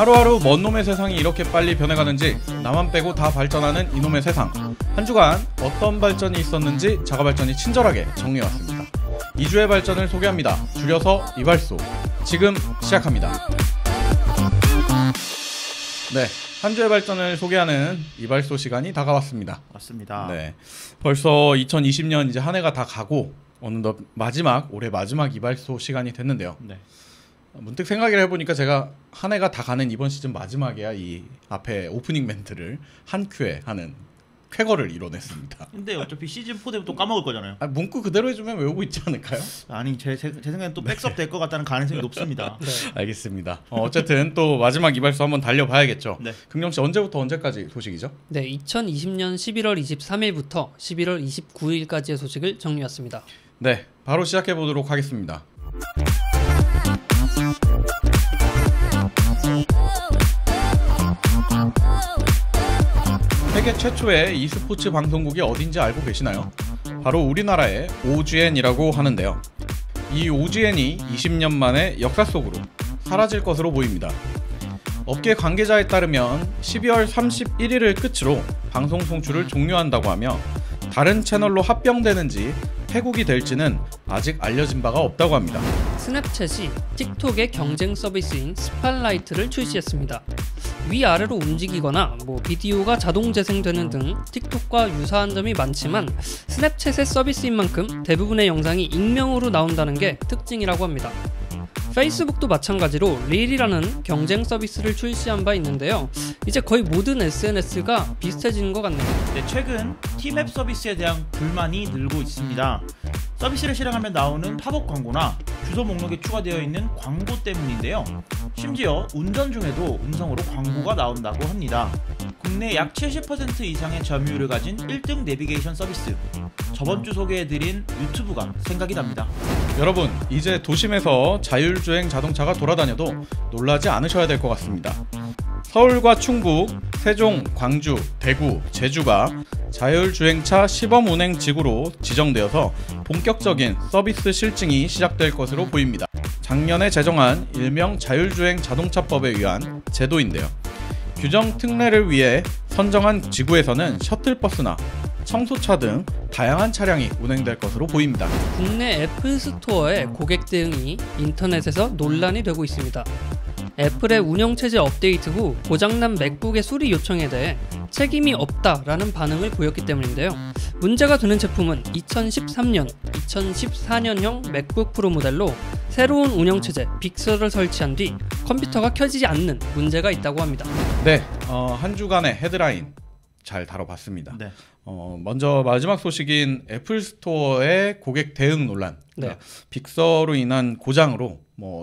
하루하루 먼 놈의 세상이 이렇게 빨리 변해가는지 나만 빼고 다 발전하는 이놈의 세상. 한 주간 어떤 발전이 있었는지 자가발전이 친절하게 정리해왔습니다. 2주의 발전을 소개합니다. 줄여서 이발소. 지금 시작합니다. 네, 한 주의 발전을 소개하는 이발소 시간이 다가왔습니다. 맞습니다. 네, 벌써 2020년 이제 한 해가 다 가고 어느덧 올해 마지막 이발소 시간이 됐는데요. 네. 문득 생각을 해보니까 제가 한 해가 다 가는 이번 시즌 마지막이야 이 앞에 오프닝 멘트를 한 큐에 하는 쾌거를 이뤄냈습니다. 근데 어차피 시즌 4 되면 또 까먹을 거잖아요. 문구 그대로 해주면 외우고 있지 않을까요? 아니 제 생각엔 또 백섭 될 것 같다는 가능성이 높습니다. 네. 알겠습니다. 어쨌든 또 마지막 이발소 한번 달려봐야겠죠. 네. 긍정씨 언제부터 언제까지 소식이죠? 네, 2020년 11월 23일부터 11월 29일까지의 소식을 정리했습니다. 네, 바로 시작해보도록 하겠습니다. 세계 최초의 e스포츠 방송국이 어딘지 알고 계시나요? 바로 우리나라의 OGN이라고 하는데요. 이 OGN이 20년 만에 역사 속으로 사라질 것으로 보입니다. 업계 관계자에 따르면 12월 31일을 끝으로 방송 송출을 종료한다고 하며 다른 채널로 합병되는지 폐국이 될지는 아직 알려진 바가 없다고 합니다. 스냅챗이 틱톡의 경쟁 서비스인 스팟라이트를 출시했습니다. 위아래로 움직이거나 비디오가 자동 재생되는 등 틱톡과 유사한 점이 많지만 스냅챗의 서비스인 만큼 대부분의 영상이 익명으로 나온다는 게 특징이라고 합니다. 페이스북도 마찬가지로 릴이라는 경쟁 서비스를 출시한 바 있는데요. 이제 거의 모든 SNS가 비슷해지는 것 같네요. 네, 최근 티맵 서비스에 대한 불만이 늘고 있습니다. 서비스를 실행하면 나오는 팝업 광고나 주소 목록에 추가되어 있는 광고 때문인데요. 심지어 운전 중에도 음성으로 광고가 나온다고 합니다. 국내 약 70% 이상의 점유율을 가진 1등 내비게이션 서비스, 저번 주 소개해드린 유튜브가 생각이 납니다. 여러분, 이제 도심에서 자율주행 자동차가 돌아다녀도 놀라지 않으셔야 될 것 같습니다. 서울과 충북, 세종, 광주, 대구, 제주가 자율주행차 시범 운행 지구로 지정되어서 본격적인 서비스 실증이 시작될 것으로 보입니다. 작년에 제정한 일명 자율주행 자동차법에 의한 제도인데요. 규정 특례를 위해 선정한 지구에서는 셔틀버스나 청소차 등 다양한 차량이 운행될 것으로 보입니다. 국내 애플 스토어의 고객 대응이 인터넷에서 논란이 되고 있습니다. 애플의 운영체제 업데이트 후 고장난 맥북의 수리 요청에 대해 책임이 없다라는 반응을 보였기 때문인데요. 문제가 되는 제품은 2013년, 2014년형 맥북 프로 모델로 새로운 운영체제 빅서를 설치한 뒤 컴퓨터가 켜지지 않는 문제가 있다고 합니다. 네, 한 주간의 헤드라인 잘 다뤄봤습니다. 네. 먼저 마지막 소식인 애플 스토어의 고객 대응 논란. 네. 빅서로 인한 고장으로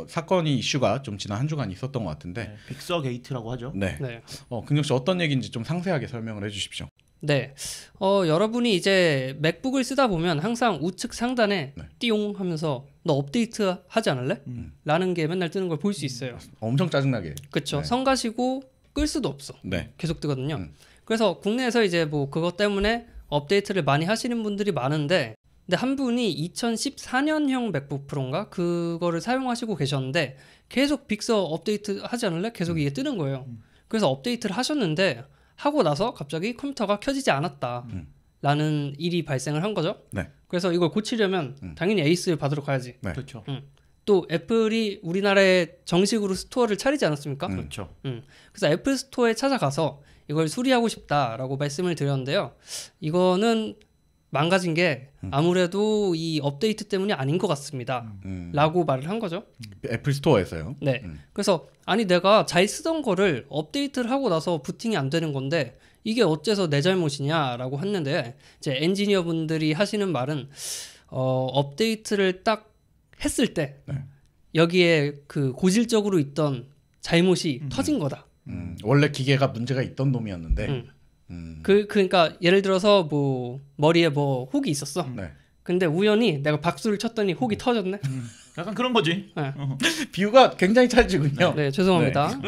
사건이 이슈가 좀 지난 한 주간 있었던 것 같은데. 네, 빅서 게이트라고 하죠. 네. 네. 긍정씨 어떤 얘기인지 좀 상세하게 설명을 해주십시오. 네. 여러분이 이제 맥북을 쓰다 보면 항상 우측 상단에 네. 띠용 하면서 너 업데이트 하지 않을래? 라는 게 맨날 뜨는 걸 볼 수 있어요. 엄청 짜증나게. 그쵸. 네. 성가시고 끌 수도 없어. 네. 계속 뜨거든요. 그래서 국내에서 이제 그것 때문에 업데이트를 많이 하시는 분들이 많은데, 근데 한 분이 2014년형 맥북 프로인가 그거를 사용하시고 계셨는데 계속 빅서 업데이트 하지 않을래? 계속 이게 뜨는 거예요. 그래서 업데이트를 하셨는데 하고 나서 갑자기 컴퓨터가 켜지지 않았다 라는 일이 발생을 한 거죠. 네. 그래서 이걸 고치려면 당연히 에이스를 받으러 가야지. 네. 그렇죠. 또 애플이 우리나라에 정식으로 스토어를 차리지 않았습니까? 그렇죠. 그래서 애플 스토어에 찾아가서 이걸 수리하고 싶다라고 말씀을 드렸는데요. 이거는 망가진 게 아무래도 이 업데이트 때문이 아닌 것 같습니다. 라고 말을 한 거죠. 애플 스토어에서요? 네. 그래서 아니 내가 잘 쓰던 거를 업데이트를 하고 나서 부팅이 안 되는 건데 이게 어째서 내 잘못이냐라고 했는데 이제 엔지니어 분들이 하시는 말은 업데이트를 딱 했을 때 여기에 그 고질적으로 있던 잘못이 터진 거다. 원래 기계가 문제가 있던 놈이었는데 그러니까 예를 들어서 머리에 혹이 있었어. 네. 근데 우연히 내가 박수를 쳤더니 혹이 터졌네. 약간 그런 거지. 네. 비유가 굉장히 찰지군요. 네, 죄송합니다.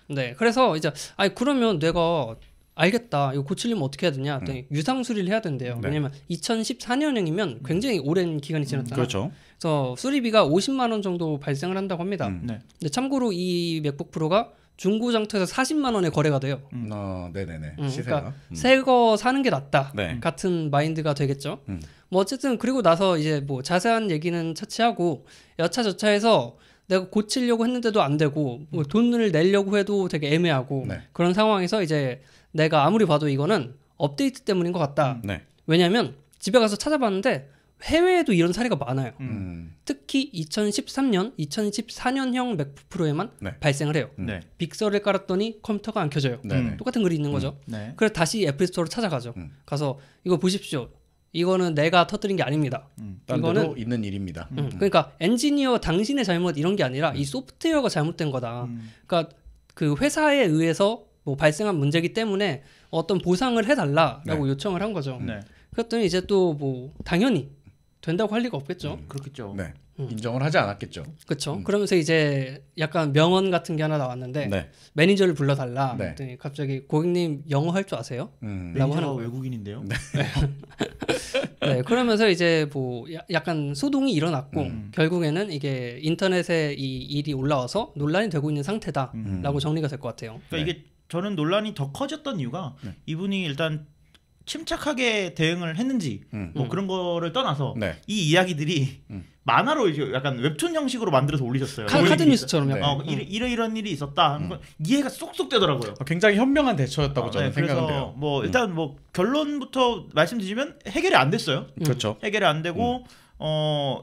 네, 그래서 이제 그러면 내가 알겠다. 이거 고치려면 어떻게 해야 되냐? 했더니 유상 수리를 해야 된대요. 네. 왜냐면 2014년형이면 굉장히 오랜 기간이 지났잖아요. 그렇죠. 그래서 수리비가 50만 원 정도 발생을 한다고 합니다. 네. 근데 참고로 이 맥북 프로가 중고장터에서 40만 원에 거래가 돼요. 네네네. 그러니까 시세가. 새 거 사는 게 낫다 네. 같은 마인드가 되겠죠. 뭐 어쨌든 그리고 나서 이제 뭐 자세한 얘기는 차치하고 여차저차해서 내가 고치려고 했는데도 안 되고 뭐 돈을 내려고 해도 되게 애매하고 네. 그런 상황에서 이제 내가 아무리 봐도 이거는 업데이트 때문인 것 같다. 네. 왜냐하면 집에 가서 찾아봤는데 해외에도 이런 사례가 많아요. 특히 2013년, 2014년형 맥북 프로에만 네. 발생을 해요. 네. 빅서를 깔았더니 컴퓨터가 안 켜져요. 네네. 똑같은 글이 있는 거죠. 네. 그래서 다시 애플 스토어로 찾아가죠. 가서 이거 보십시오. 이거는 내가 터뜨린 게 아닙니다. 딴 이거는 데도 있는 일입니다. 그러니까 엔지니어 당신의 잘못 이런 게 아니라 이 소프트웨어가 잘못된 거다. 그러니까 그 회사에 의해서 뭐 발생한 문제이기 때문에 어떤 보상을 해달라라고 네. 요청을 한 거죠. 네. 그랬더니 이제 또 뭐 당연히 된다고 할 리가 없겠죠. 그렇겠죠. 네. 인정을 하지 않았겠죠. 그렇죠. 그러면서 이제 약간 명언 같은 게 하나 나왔는데 네. 매니저를 불러달라. 네. 그랬더니 갑자기 고객님 영어 할 줄 아세요? 라고 매니저가 하는 거예요. 외국인인데요. 네, 그러면서 이제 뭐 약간 소동이 일어났고 결국에는 이게 인터넷에 이 일이 올라와서 논란이 되고 있는 상태다라고 정리가 될 것 같아요. 그러니까 이게 저는 논란이 더 커졌던 이유가 이분이 일단 침착하게 대응을 했는지 뭐 그런 거를 떠나서 네. 이 이야기들이 만화로 이제 약간 웹툰 형식으로 만들어서 올리셨어요. 카드 뉴스처럼 네. 약간. 이런 일이 있었다. 하는 건 이해가 쏙쏙 되더라고요. 굉장히 현명한 대처였다고 저는 네, 그래서 생각은 돼요. 뭐 일단 뭐 결론부터 말씀드리면 해결이 안 됐어요. 그렇죠. 해결이 안 되고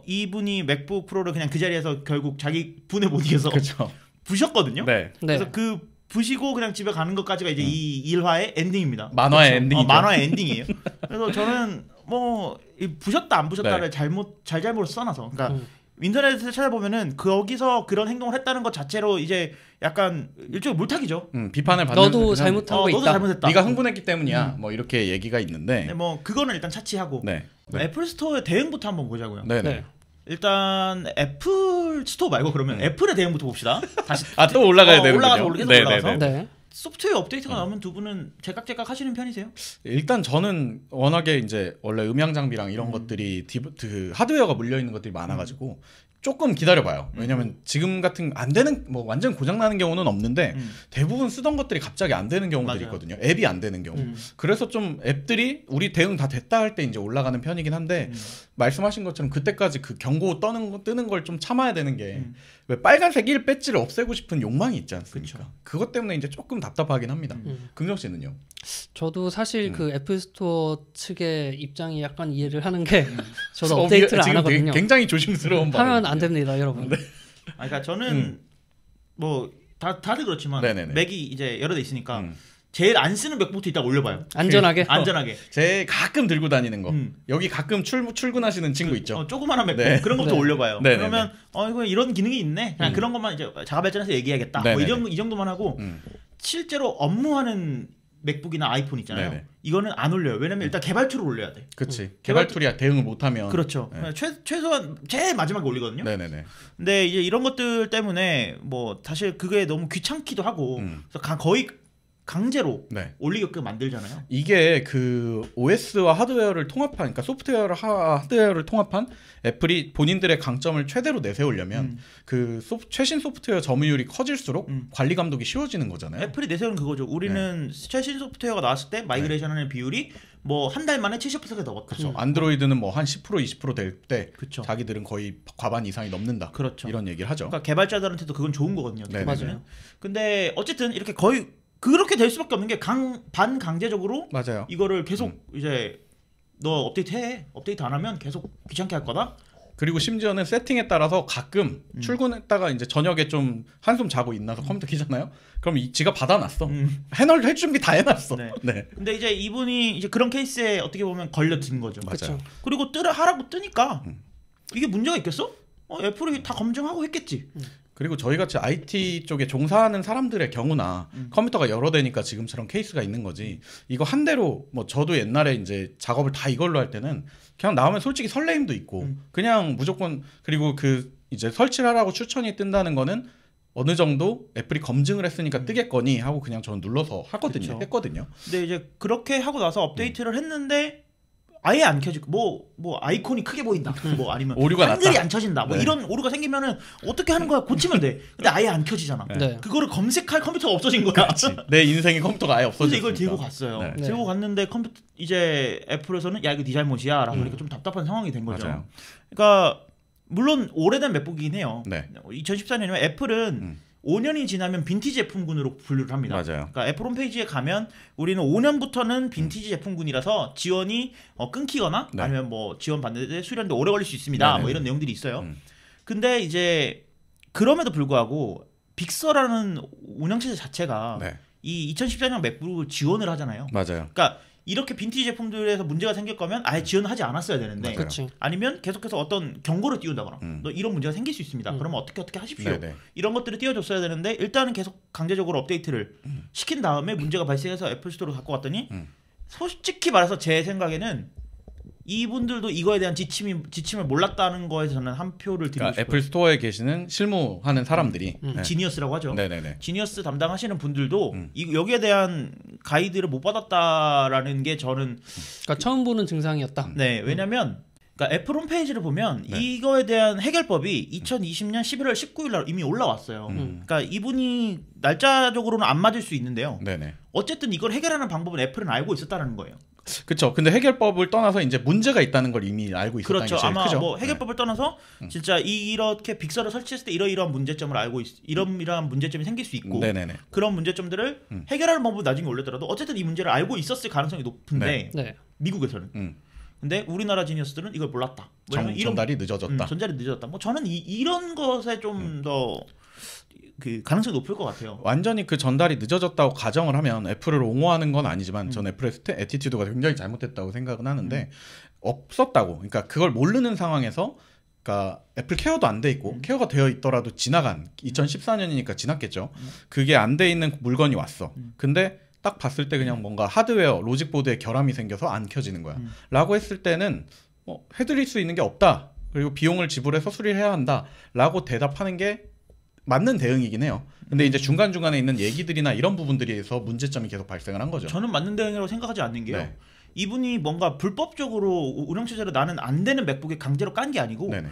이분이 맥북 프로를 그냥 그 자리에서 결국 자기 분에 못 이겨서 그렇죠. 부셨거든요. 네. 네. 그래서 그 부시고 그냥 집에 가는 것까지가 이제 이 일화의 엔딩입니다. 만화의 엔딩이죠. 만화의 엔딩이에요. 그래서 저는 뭐 이 부셨다 안 부셨다를 잘잘못을 써놔서 그러니까 인터넷에 찾아보면은 거기서 그런 행동을 했다는 것 자체로 이제 약간 일종의 물타기죠. 비판을 받는 너도 잘못한 거 너도 있다. 잘못했다. 네가 흥분했기 때문이야. 뭐 이렇게 얘기가 있는데. 네, 뭐 그거는 일단 차치하고 네. 네. 애플 스토어의 대응부터 한번 보자고요. 네. 네. 네. 일단 애플 스토어 말고 그러면 애플의 대응부터 봅시다. 다시 또 올라가야 되는군요. 올라가서 계속 네, 올라가서. 네, 네. 네. 소프트웨어 업데이트가 나오면 두 분은 제깍제깍 하시는 편이세요? 일단 저는 워낙에 이제 원래 음향 장비랑 이런 것들이 그 하드웨어가 물려 있는 것들이 많아가지고 조금 기다려봐요. 왜냐면 지금 같은 안 되는 뭐 완전 고장 나는 경우는 없는데 대부분 쓰던 것들이 갑자기 안 되는 경우들이 맞아요. 있거든요. 앱이 안 되는 경우. 그래서 좀 앱들이 우리 대응 다 됐다 할 때 이제 올라가는 편이긴 한데 말씀하신 것처럼 그때까지 그 경고 뜨는 걸 좀 참아야 되는 게 왜 빨간색 1 배지를 없애고 싶은 욕망이 있지 않습니까? 그것 때문에 이제 조금 답답하긴 합니다. 긍정 씨는요? 저도 사실 그 애플 스토어 측의 입장이 약간 이해를 하는 게 저도 업데이트를 안 지금 되게 하거든요. 굉장히 조심스러운 하면 안 됩니다, 여러분. 그러니까 저는 뭐 다들 그렇지만 네네네. 맥이 이제 여러 대 있으니까 제일 안 쓰는 맥부터 이따 올려봐요. 안전하게. 안전하게. 제 가끔 들고 다니는 거. 여기 가끔 출근하시는 친구 있죠. 조그만한 맥북 네. 그런 것부터 네. 올려봐요. 네, 그러면 이거 이런 기능이 있네. 그냥 그런 것만 이제 자가 발전해서 얘기해야겠다. 네, 뭐 네, 이 정도만 하고 실제로 업무하는 맥북이나 아이폰 있잖아요. 네, 네. 이거는 안 올려요. 왜냐면 일단 개발툴을 올려야 돼. 그렇지. 개발 툴이 대응을 못하면. 그렇죠. 네. 최소한 제일 마지막에 올리거든요. 네네네. 근데 이제 이런 것들 때문에 뭐 사실 그게 너무 귀찮기도 하고 그래서 거의 강제로 네. 올리게끔 만들잖아요. 이게 그 OS와 하드웨어를 통합한, 그러니까 소프트웨어와 하드웨어를 통합한 애플이 본인들의 강점을 최대로 내세우려면 그 최신 소프트웨어 점유율이 커질수록 관리 감독이 쉬워지는 거잖아요. 애플이 내세우는 그거죠. 우리는 최신 소프트웨어가 나왔을 때 마이그레이션하는 비율이 뭐 한 달 만에 70%가 넘었다. 그렇죠. 안드로이드는 뭐 한 10% 20% 될 때 그쵸. 자기들은 거의 과반 이상이 넘는다. 그렇죠. 이런 얘기를 하죠. 그러니까 개발자들한테도 그건 좋은 거거든요. 네네네. 맞아요. 근데 어쨌든 이렇게 거의 그렇게 될 수밖에 없는 게 반강제적으로 맞아요. 이거를 계속 이제 너 업데이트 해. 업데이트 안 하면 계속 귀찮게 할 거다. 그리고 심지어는 세팅에 따라서 가끔 출근했다가 이제 저녁에 좀 한숨 자고 있나서 컴퓨터 키잖아요. 그럼 지가 받아놨어. 할 준비 다 해놨어. 네. 네. 근데 이제 이분이 이제 그런 케이스에 어떻게 보면 걸려든 거죠. 맞아요. 그쵸. 그리고 하라고 뜨니까 이게 문제가 있겠어? 애플이 다 검증하고 했겠지. 그리고 저희 같이 IT 쪽에 종사하는 사람들의 경우나 컴퓨터가 여러 대니까 지금처럼 케이스가 있는 거지. 이거 한 대로 뭐 저도 옛날에 이제 작업을 다 이걸로 할 때는 그냥 나오면 솔직히 설레임도 있고 그냥 무조건, 그리고 그 이제 설치를 하라고 추천이 뜬다는 거는 어느 정도 애플이 검증을 했으니까 뜨겠거니 하고 그냥 저는 눌러서 하거든요. 그쵸. 했거든요. 근데 이제 그렇게 하고 나서 업데이트를 했는데 아예 안 켜지고 뭐 아이콘이 크게 보인다. 뭐 아니면 오류가 한글이 났다. 안 켜진다. 뭐 네. 이런 오류가 생기면은 어떻게 하는 거야? 고치면 돼. 근데 아예 안 켜지잖아. 네. 그거를 검색할 컴퓨터가 없어진 거야. 내 인생의 컴퓨터가 아예 그래서 없어졌으니까. 이걸 들고 갔어요. 네. 네. 들고 갔는데 컴퓨터 이제 애플에서는 야 이거 네 잘못이야라고 하니까 좀 답답한 상황이 된 거죠. 맞아요. 그러니까 물론 오래된 맥북이긴 해요. 네. 2014년이면 애플은 5년이 지나면 빈티지 제품군으로 분류를 합니다. 맞아요. 그러니까 애플 홈페이지에 가면 우리는 5년부터는 빈티지 제품군이라서 지원이 끊기거나 네. 아니면 뭐 지원 받는데 수리하는데 오래 걸릴 수 있습니다. 네네. 뭐 이런 내용들이 있어요. 음. 근데 이제 그럼에도 불구하고 빅서라는 운영체제 자체가 네. 이 2014년 맥북을 지원을 하잖아요. 맞아요. 그러니까 이렇게 빈티지 제품들에서 문제가 생길 거면 아예 지원을 하지 않았어야 되는데 맞아요. 그렇지. 아니면 계속해서 어떤 경고를 띄운다거나 너 이런 문제가 생길 수 있습니다. 그러면 어떻게 하십시오. 네네. 이런 것들을 띄워줬어야 되는데 일단은 계속 강제적으로 업데이트를 시킨 다음에 문제가 발생해서 애플 스토어로 갖고 갔더니 솔직히 말해서 제 생각에는 이분들도 이거에 대한 지침을 몰랐다는 거에서 저는 한 표를 드리고 그러니까 싶어요. 애플 스토어에 계시는 실무하는 사람들이 네. 지니어스라고 하죠. 네네네. 지니어스 담당하시는 분들도 여기에 대한 가이드를 못 받았다라는 게 저는 그러니까 처음 보는 증상이었다. 네, 왜냐면 그러니까 애플 홈페이지를 보면 네. 이거에 대한 해결법이 2020년 11월 19일 날 이미 올라왔어요. 그러니까 이분이 날짜적으로는 안 맞을 수 있는데요. 네네. 어쨌든 이걸 해결하는 방법은 애플은 알고 있었다는 거예요. 그렇죠. 근데 해결법을 떠나서 이제 문제가 있다는 걸 이미 알고 있었다는 그렇죠. 게 제일 아마 크죠. 뭐 해결법을 떠나서 진짜 이렇게 빅서를 설치했을 때 이러이러한 문제점을 알고 이러이러한 문제점이 생길 수 있고 네네네. 그런 문제점들을 해결하는 방법을 나중에 올렸더라도 어쨌든 이 문제를 알고 있었을 가능성이 높은데 네. 미국에서는 근데 우리나라 지니어스들은 이걸 몰랐다. 왜냐면 전달이 늦어졌다. 전달이 늦어졌다. 뭐 저는 이런 것에 좀 더 그 가능성이 높을 것 같아요. 완전히 그 전달이 늦어졌다고 가정을 하면 애플을 옹호하는 건 아니지만 전 애플의 애티튜드가 굉장히 잘못됐다고 생각은 하는데 없었다고. 그러니까 그걸 모르는 상황에서 그러니까 애플 케어도 안 돼 있고 케어가 되어 있더라도 지나간 2014년이니까 지났겠죠. 그게 안 돼 있는 물건이 왔어. 근데 딱 봤을 때 그냥 뭔가 하드웨어 로직보드에 결함이 생겨서 안 켜지는 거야. 라고 했을 때는 해드릴 수 있는 게 없다. 그리고 비용을 지불해서 수리를 해야 한다. 라고 대답하는 게 맞는 대응이긴 해요. 근데 이제 중간중간에 있는 얘기들이나 이런 부분들에서 문제점이 계속 발생을 한 거죠. 저는 맞는 대응이라고 생각하지 않는 게요. 네. 이분이 뭔가 불법적으로 운영체제로 나는 안 되는 맥북에 강제로 깐 게 아니고 네네.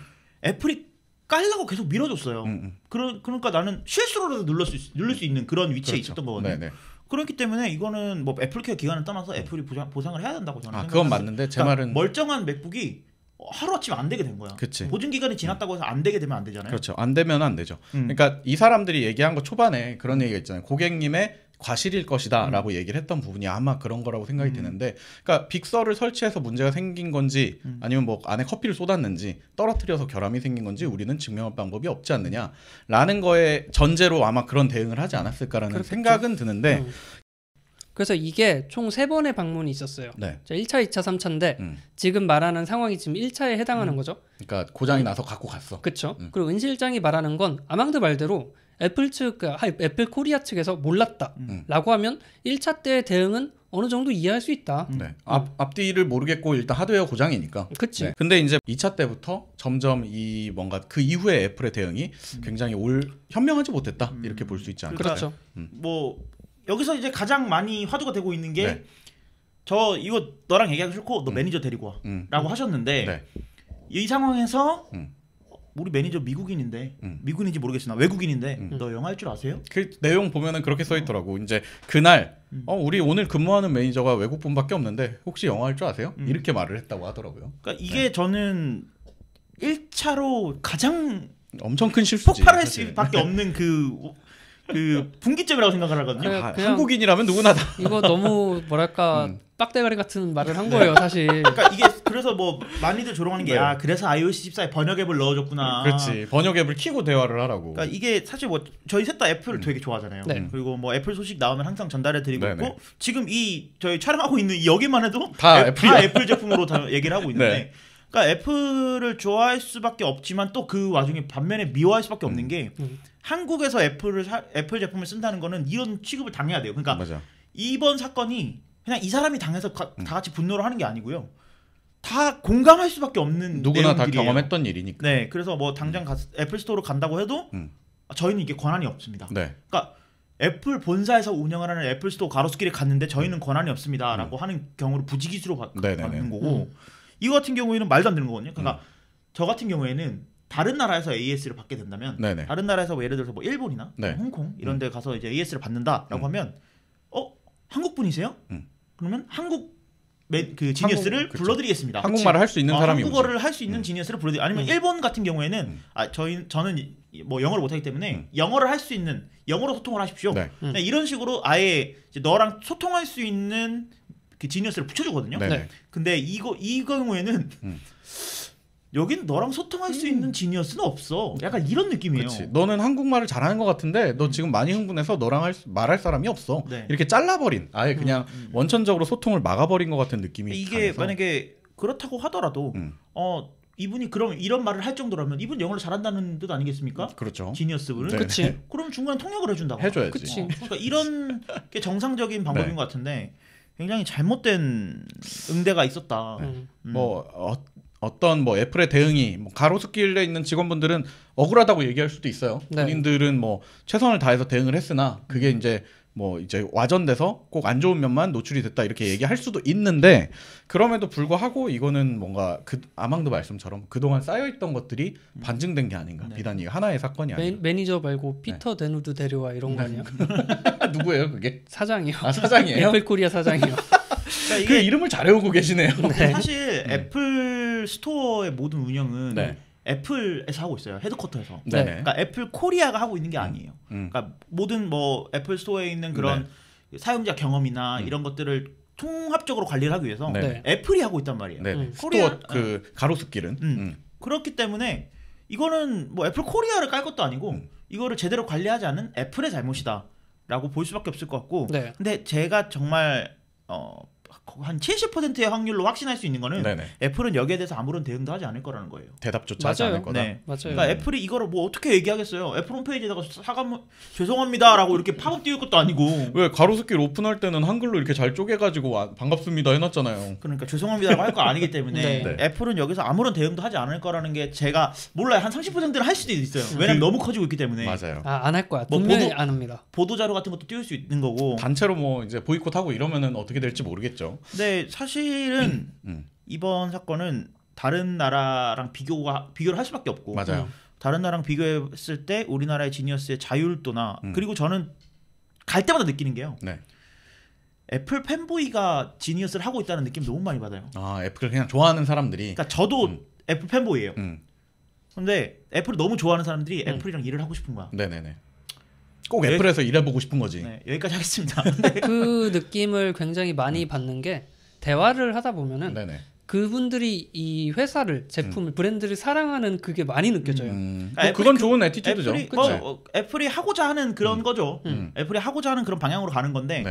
애플이 깔라고 계속 밀어줬어요. 그러니까 나는 실수로라도 누를 수 있는 그런 위치에 그렇죠. 있었던 거거든요. 네네. 그렇기 때문에 이거는 뭐 애플케어 기간을 떠나서 애플이 보상을 해야 된다고 저는 생각합니다. 그건 맞는데 제 그러니까 말은 멀쩡한 맥북이 하루아침에 안 되게 된 거야. 그치. 보증 기간이 지났다고 해서 안 되게 되면 안 되잖아요. 그렇죠. 안 되면 안 되죠. 그러니까 이 사람들이 얘기한 거 초반에 그런 얘기가 있잖아요. 고객님의 과실일 것이다라고 얘기를 했던 부분이 아마 그런 거라고 생각이 드는데, 그러니까 빅서를 설치해서 문제가 생긴 건지 아니면 뭐 안에 커피를 쏟았는지 떨어뜨려서 결함이 생긴 건지 우리는 증명할 방법이 없지 않느냐라는 거에 전제로 아마 그런 대응을 하지 않았을까라는 그렇겠죠. 생각은 드는데, 그래서 이게 총 3번의 방문이 있었어요. 네. 자, 1차, 2차, 3차인데 지금 말하는 상황이 지금 1차에 해당하는 거죠. 그러니까 고장이 나서 갖고 갔어. 그렇죠. 그리고 은 실장이 말하는 건 아망드 말대로 애플 측, 애플 코리아 측에서 몰랐다라고 하면 1차 때의 대응은 어느 정도 이해할 수 있다. 네. 앞뒤를 모르겠고 일단 하드웨어 고장이니까. 그치. 네. 근데 이제 2차 때부터 점점 이 뭔가 그 이후에 애플의 대응이 굉장히 현명하지 못했다 이렇게 볼 수 있지 않을까. 그렇죠. 뭐 여기서 이제 가장 많이 화두가 되고 있는 게 네. 저 이거 너랑 얘기하기 싫고 너 매니저 데리고 와라고 하셨는데 네. 이 상황에서 우리 매니저 미국인인데 미국인인지 모르겠으나 외국인인데 너 영어 할 줄 아세요? 그 내용 보면은 그렇게 써 있더라고. 이제 그날 우리 오늘 근무하는 매니저가 외국 분밖에 없는데 혹시 영어 할 줄 아세요? 이렇게 말을 했다고 하더라고요. 그러니까 이게 저는 1차로 가장 엄청 큰 실수지. 폭발할 사실. 수밖에 없는 그 분기점이라고 생각을 하거든요. 그냥 한국인이라면 누구나 다. 이거 너무 뭐랄까 빡대가리 같은 말을 한 거예요, 사실. 그러니까 이게 그래서 뭐 많이들 조롱하는 게 네. 그래서 iOS 14에 번역 앱을 넣어줬구나. 그렇지. 번역 앱을 키고 대화를 하라고. 그러니까 이게 사실 뭐 저희 셋 다 애플을 되게 좋아하잖아요. 네. 그리고 뭐 애플 소식 나오면 항상 전달해 드리고 네네. 있고 지금 이 저희 촬영하고 있는 여기만 해도 다 다 애플이야. 애플 제품으로 다 얘기를 하고 있는데 네. 그러니까 애플을 좋아할 수밖에 없지만 또 그 와중에 반면에 미워할 수밖에 없는 게 한국에서 애플 제품을 쓴다는 거는 이런 취급을 당해야 돼요. 그러니까 맞아. 이번 사건이 그냥 이 사람이 당해서 다 같이 분노를 하는 게 아니고요. 다 공감할 수밖에 없는 누구나 다 내용들이에요. 경험했던 일이니까. 네, 그래서 뭐 당장 애플 스토어로 간다고 해도 저희는 이게 권한이 없습니다. 네. 그러니까 애플 본사에서 운영을 하는 애플 스토어 가로수길에 갔는데 저희는 권한이 없습니다라고 하는 경우를 부지기수로 받는 거고 이거 같은 경우에는 말도 안 되는 거거든요. 그러니까 저 같은 경우에는 다른 나라에서 AS를 받게 된다면 다른 나라에서 뭐 예를 들어서 뭐 일본이나 홍콩 이런 데 가서 이제 AS를 받는다라고 하면 한국 분이세요? 그러면 한국 그 지니어스를 불러드리겠습니다. 한국말을 할 수 있는 사람이 한국어를 할 수 있는 지니어스를 불러드리. 아니면 일본 같은 경우에는 저는 뭐 영어를 못하기 때문에 영어를 할 수 있는 영어로 소통을 하십시오. 이런 식으로 아예 이제 너랑 소통할 수 있는 그 지니어스를 붙여주거든요. 근데 이 경우에는 여긴 너랑 소통할 수 있는 지니어스는 없어. 약간 이런 느낌이에요. 그치. 너는 한국말을 잘하는 것 같은데 너 지금 많이 흥분해서 너랑 말할 사람이 없어. 이렇게 잘라버린 아예 그냥 원천적으로 소통을 막아버린 것 같은 느낌이 이게 강해서. 만약에 그렇다고 하더라도 이분이 그럼 이런 말을 할 정도라면 이분 영어를 잘한다는 뜻 아니겠습니까? 그렇죠. 지니어스분은. 그치. 그럼 중간에 통역을 해준다고. 해줘야지. 그치. 그러니까 이런 게 정상적인 방법인 것 같은데 굉장히 잘못된 응대가 있었다. 어떤 뭐 애플의 대응이 뭐 가로수길에 있는 직원분들은 억울하다고 얘기할 수도 있어요. 본인들은 뭐 최선을 다해서 대응을 했으나 그게 이제 와전돼서 꼭 안 좋은 면만 노출이 됐다 이렇게 얘기할 수도 있는데 그럼에도 불구하고 이거는 뭔가 아망도 말씀처럼 그동안 쌓여있던 것들이 반증된 게 아닌가. 비단 이게 하나의 사건이 아니라. 매니저 말고 피터 데누드 데려와 이런 거 아니야? 누구예요 그게? 사장이요. 사장이에요? 애플 코리아 사장이요. 그러니까 그 이름을 잘 외우고 계시네요. 사실 애플 스토어의 모든 운영은 애플에서 하고 있어요. 헤드쿼터에서. 그러니까 애플 코리아가 하고 있는 게 아니에요. 그러니까 모든 뭐 애플 스토어에 있는 그런 사용자 경험이나 이런 것들을 통합적으로 관리를 하기 위해서 애플이 하고 있단 말이에요. 스토어 그 가로수길은. 그렇기 때문에 이거는 뭐 애플 코리아를 깔 것도 아니고 이거를 제대로 관리하지 않은 애플의 잘못이다라고 볼 수밖에 없을 것 같고. 근데 제가 정말 한 70%의 확률로 확신할 수 있는 거는 애플은 여기에 대해서 아무런 대응도 하지 않을 거라는 거예요. 대답조차 하지 않을 거다. 맞아요. 그러니까 애플이 이거를 뭐 어떻게 얘기하겠어요. 애플 홈페이지에다가 죄송합니다라고 이렇게 팝업 띄울 것도 아니고. 왜 가로수길 오픈할 때는 한글로 이렇게 잘 쪼개가지고 반갑습니다 해놨잖아요. 그러니까 죄송합니다라고 할 거 아니기 때문에 애플은 여기서 아무런 대응도 하지 않을 거라는 게 제가 몰라요. 한 30%는 할 수도 있어요. 왜냐면 너무 커지고 있기 때문에. 맞아요. 안 할 거야. 분명히 안 합니다. 보도자료 같은 것도 띄울 수 있는 거고. 단체로 뭐 이제 보이콧하고 이러면은 어떻게 될지 모르겠죠. 근데 사실은 이번 사건은 다른 나라랑 비교를 할 수밖에 없고. 맞아요. 다른 나라랑 비교했을 때 우리나라의 지니어스의 자율도나 그리고 저는 갈 때마다 느끼는 게요. 애플 팬보이가 지니어스를 하고 있다는 느낌 너무 많이 받아요. 애플을 그냥 좋아하는 사람들이. 그러니까 저도 애플 팬보이예요. 근데 애플을 너무 좋아하는 사람들이 애플이랑 일을 하고 싶은 거야. 꼭 애플에서 일해보고 싶은 거지. 여기까지 하겠습니다. 그 느낌을 굉장히 많이 받는 게 대화를 하다 보면은 그분들이 이 회사를 제품을 브랜드를 사랑하는 그게 많이 느껴져요. 그건 좋은 애티튜드죠. 애플이 하고자 하는 그런 거죠. 애플이 하고자 하는 그런 방향으로 가는 건데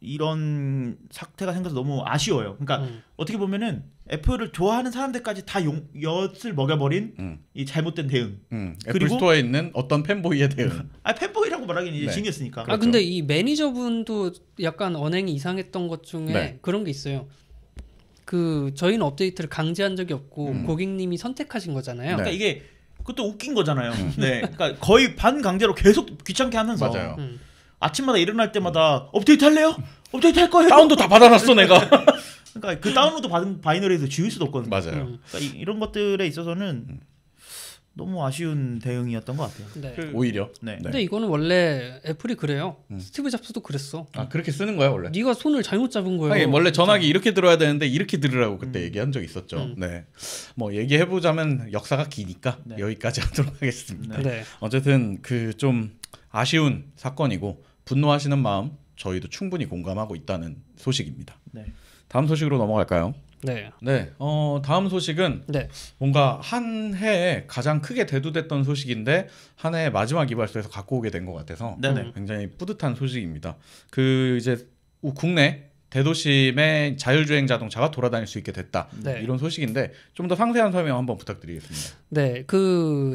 이런 사태가 생겨서 너무 아쉬워요. 그러니까 어떻게 보면은 애플을 좋아하는 사람들까지 다 엿을 먹여버린 이 잘못된 대응. 애플 스토어에 있는 어떤 팬보이의 대응. 팬보이라고 말하기는 이제 지니어스니까. 그렇죠. 근데 이 매니저분도 약간 언행이 이상했던 것 중에 그런 게 있어요. 저희는 업데이트를 강제한 적이 없고 고객님이 선택하신 거잖아요. 그러니까 이게 그것도 웃긴 거잖아요. 그러니까 거의 반강제로 계속 귀찮게 하면서 맞아요. 아침마다 일어날 때마다 업데이트 할래요? 업데이트 할 거예요? 다운도 다 받아놨어 내가. 그러니까 그 다운로드 받은 바이너리에서 지울 수도 없거든요. 맞아요. 그러니까 이런 것들에 있어서는 너무 아쉬운 대응이었던 것 같아요. 오히려. 근데 이거는 원래 애플이 그래요. 스티브 잡스도 그랬어. 그렇게 쓰는 거야 원래? 네가 손을 잘못 잡은 거예요. 원래 전화기 이렇게 들어야 되는데 이렇게 들으라고 그때 얘기한 적 있었죠. 뭐 얘기해보자면 역사가 기니까 여기까지 하도록 하겠습니다. 어쨌든 좀 아쉬운 사건이고 분노하시는 마음 저희도 충분히 공감하고 있다는 소식입니다. 다음 소식으로 넘어갈까요? 다음 소식은 뭔가 한 해에 가장 크게 대두됐던 소식인데 한 해의 마지막 이발소에서 갖고 오게 된 것 같아서 굉장히 뿌듯한 소식입니다. 이제 국내 대도심에 자율주행 자동차가 돌아다닐 수 있게 됐다. 이런 소식인데 좀 더 상세한 설명 한번 부탁드리겠습니다.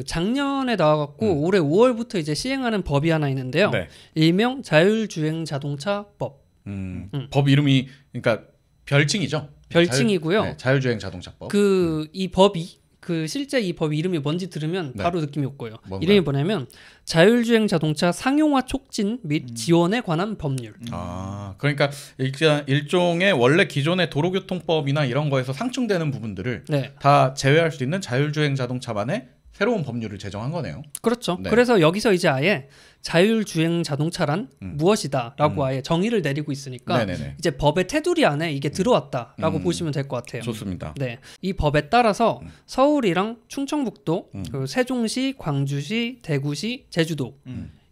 작년에 나와갖고 올해 5월부터 이제 시행하는 법이 하나 있는데요. 일명 자율주행 자동차법. 법 이름이 그러니까 별칭이죠. 별칭이고요. 자율주행 자동차법. 이 법이 그 실제 이 법 이름이 뭔지 들으면 네. 바로 느낌이 올 거예요. 뭔가요? 이름이 뭐냐면 자율주행 자동차 상용화 촉진 및 지원에 관한 법률. 아, 그러니까 일종의 원래 기존의 도로교통법이나 이런 거에서 상충되는 부분들을 네, 다 제외할 수 있는 자율주행 자동차만의 새로운 법률을 제정한 거네요. 그렇죠. 네. 그래서 여기서 이제 아예 자율주행 자동차란 무엇이다라고 음. 아예 정의를 내리고 있으니까 네네네. 이제 법의 테두리 안에 이게 들어왔다라고 보시면 될 것 같아요. 좋습니다. 네, 이 법에 따라서 서울이랑 충청북도, 음. 그리고 세종시, 광주시, 대구시, 제주도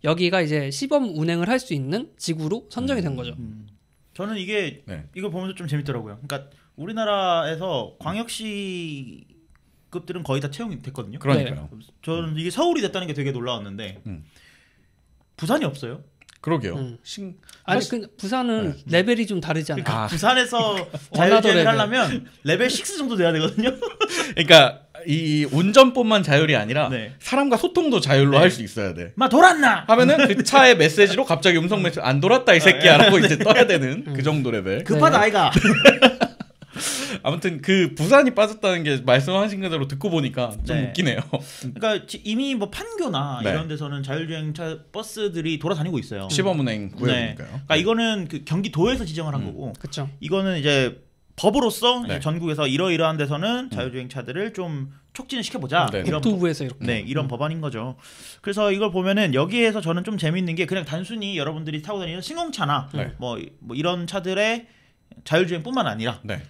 여기가 이제 시범 운행을 할 수 있는 지구로 선정이 된 거죠. 저는 이게 네. 이걸 보면서 좀 재밌더라고요. 그러니까 우리나라에서 광역시급들은 거의 다 채용이 됐거든요. 그러니까요. 저는 이게 서울이 됐다는 게 되게 놀라웠는데 부산이 없어요. 그러게요. 아니 그 부산은 레벨이 좀 다르지 않아요? 그러니까 부산에서 원하더 자율주행을 레벨. 하려면 레벨 6 정도 돼야 되거든요. 그러니까 이 운전뿐만 자율이 아니라 네. 사람과 소통도 자율로 네. 할 수 있어야 돼. 마 돌았나? 하면은 그 차의 메시지로 갑자기 음성 메시지 안 돌았다 이 새끼야라고 이제 떠야 되는 그 정도 레벨. 급하다 아이가. 아무튼 그 부산이 빠졌다는 게 말씀하신 그대로 듣고 보니까 좀 네. 웃기네요. 그러니까 이미 뭐 판교나 네. 이런 데서는 자율주행차 버스들이 돌아다니고 있어요. 시범 운행 네. 구역이니까요. 그러니까 이거는 그 경기도에서 지정을 한 거고 그렇죠. 이거는 이제 법으로서 네. 이제 전국에서 이러이러한 데서는 자율주행차들을 좀 촉진을 시켜보자. 네. 이런 국토부에서 이렇게. 네, 이런 법안인 거죠. 그래서 이걸 보면은 여기에서 저는 좀 재밌는 게 그냥 단순히 여러분들이 타고 다니는 승용차나 네. 뭐 이런 차들의 자율주행뿐만 아니라 네.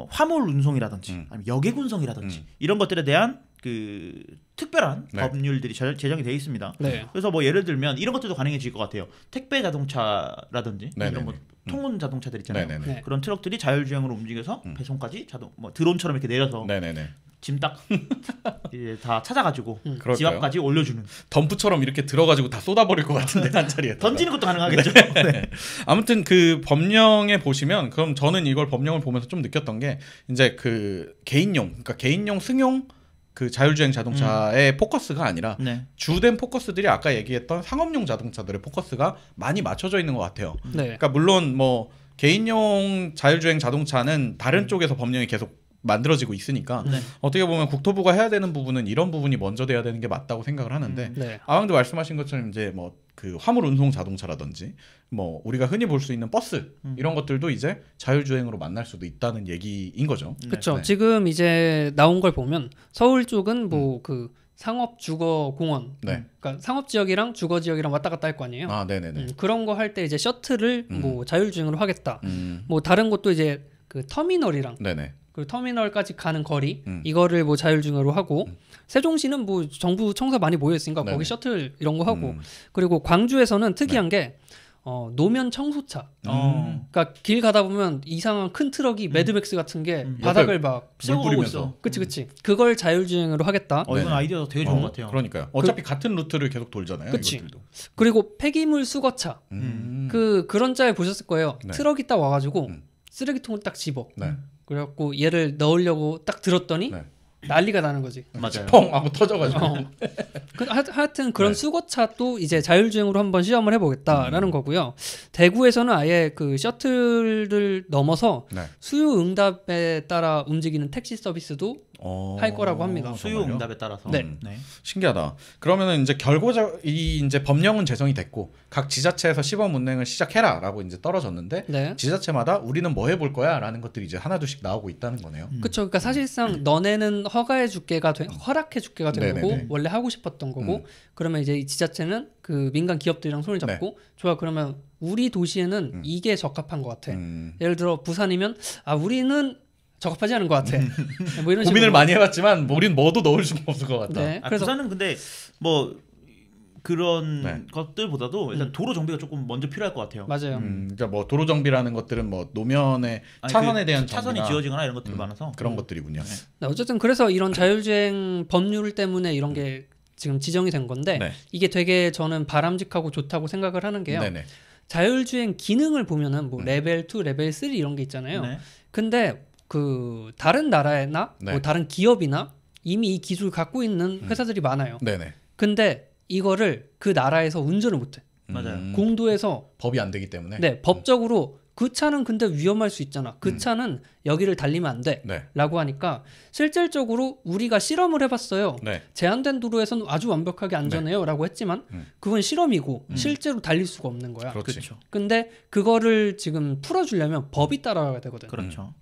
화물 운송이라든지 아니면 여객 운송이라든지 이런 것들에 대한 그 특별한 네. 법률들이 제정이 되어 있습니다. 네. 그래서 뭐 예를 들면 이런 것들도 가능해질 것 같아요. 택배 자동차라든지 네네네. 이런 뭐 통운 자동차들 있잖아요. 네네네. 네. 그런 트럭들이 자율주행으로 움직여서 배송까지 뭐 드론처럼 이렇게 내려서 네네네. 짐 딱 이제 다 찾아가지고 집 그럴까요? 앞까지 올려주는. 덤프처럼 이렇게 들어가지고 다 쏟아버릴 것 같은데 한 자리에 던지는 것도 가능하겠죠. 네. 아무튼 그 법령에 보시면 그럼 저는 이걸 법령을 보면서 좀 느꼈던 게 이제 그 개인용 그러니까 개인용 승용 그 자율주행 자동차의 포커스가 아니라 네. 주된 포커스들이 아까 얘기했던 상업용 자동차들의 포커스가 많이 맞춰져 있는 것 같아요. 네. 그러니까 물론 뭐 개인용 자율주행 자동차는 다른 쪽에서 법령이 계속 만들어지고 있으니까 네. 어떻게 보면 국토부가 해야 되는 부분은 이런 부분이 먼저 돼야 되는 게 맞다고 생각을 하는데 네. 아왕도 말씀하신 것처럼 이제 뭐 그 화물 운송 자동차라든지 뭐 우리가 흔히 볼 수 있는 버스 이런 것들도 이제 자율주행으로 만날 수도 있다는 얘기인 거죠. 그렇죠. 네. 지금 이제 나온 걸 보면 서울 쪽은 뭐 그 상업 주거 공원, 네. 그러니까 상업 지역이랑 주거 지역이랑 왔다 갔다 할 거 아니에요. 아, 네네네. 그런 거 할 때 이제 셔틀을 뭐 자율주행으로 하겠다. 음, 뭐 다른 곳도 이제 그 터미널이랑 네네. 그 터미널까지 가는 거리 음. 이거를 뭐 자율주행으로 하고 세종시는 뭐 정부 청사 많이 모여 있으니까 네네. 거기 셔틀 이런 거 하고 그리고 광주에서는 특이한 게 노면 청소차. 그러니까 길 가다 보면 이상한 큰 트럭이 매드맥스 같은 게 바닥을 막 세워가고 뿌리면서. 있어. 그치. 그걸 자율주행으로 하겠다. 이건 네네. 아이디어가 되게 좋은 것 같아요. 그러니까요. 어차피 같은 루트를 계속 돌잖아요. 그치. 이것들도. 그리고 폐기물 수거차. 그런 짤 보셨을 거예요. 네. 트럭이 딱 와가지고 쓰레기통을 딱 집어. 네. 그래갖고 얘를 넣으려고 딱 들었더니 네. 난리가 나는 거지. 맞아요. 펑 하고 터져가지고. 하여튼 그런 네. 수거차도 이제 자율주행으로 한번 시험을 해보겠다라는 거고요. 대구에서는 아예 그 셔틀을 넘어서 네. 수요 응답에 따라 움직이는 택시 서비스도 할 거라고 합니다. 수요 응답에 따라서. 네. 신기하다. 그러면은 이제 이 이제 법령은 제정이 됐고 각 지자체에서 시범 운행을 시작해라라고 이제 떨어졌는데 네. 지자체마다 우리는 뭐 해볼 거야라는 것들이 이제 하나둘씩 나오고 있다는 거네요. 그렇죠. 그러니까 사실상 너네는 허락해 줄게가 된 거고 네네네. 원래 하고 싶었던 거고 그러면 이제 이 지자체는 그 민간 기업들이랑 손을 잡고 좋아 그러면 우리 도시에는 이게 적합한 것 같아. 예를 들어 부산이면 우리는 적합하지 않은 것 같아. 뭐 이런 고민을 식으로. 많이 해봤지만 우린 뭐도 넣을 수가 없을 것 같다. 네. 그래서 부산은 근데 뭐 그런 네. 것들보다도 일단 도로 정비가 조금 먼저 필요할 것 같아요. 맞아요. 그러니까 뭐 도로 정비라는 것들은 뭐 노면의 아니, 차선에 그 대한 차선이 정비나 지어지거나 이런 것들이 많아서 그런 것들이군요. 네, 어쨌든 그래서 이런 자율주행 법률 때문에 이런 게 지금 지정이 된 건데 네. 이게 되게 저는 바람직하고 좋다고 생각을 하는 게요. 네네. 자율주행 기능을 보면은 뭐 레벨 2, 레벨 3 이런 게 있잖아요. 네. 근데 그 다른 나라나 네. 뭐 다른 기업이나 이미 이 기술을 갖고 있는 회사들이 많아요. 네네. 근데 이거를 그 나라에서 운전을 못해. 맞아요. 공도에서 법이 안 되기 때문에. 네 법적으로 그 차는 근데 위험할 수 있잖아. 그 차는 여기를 달리면 안 돼. 네. 라고 하니까 실질적으로 우리가 실험을 해봤어요. 네. 제한된 도로에서는 아주 완벽하게 안전해요. 라고 했지만 그건 실험이고 실제로 달릴 수가 없는 거야. 그렇지. 그렇죠. 근데 그거를 지금 풀어주려면 법이 따라가야 되거든. 그렇죠.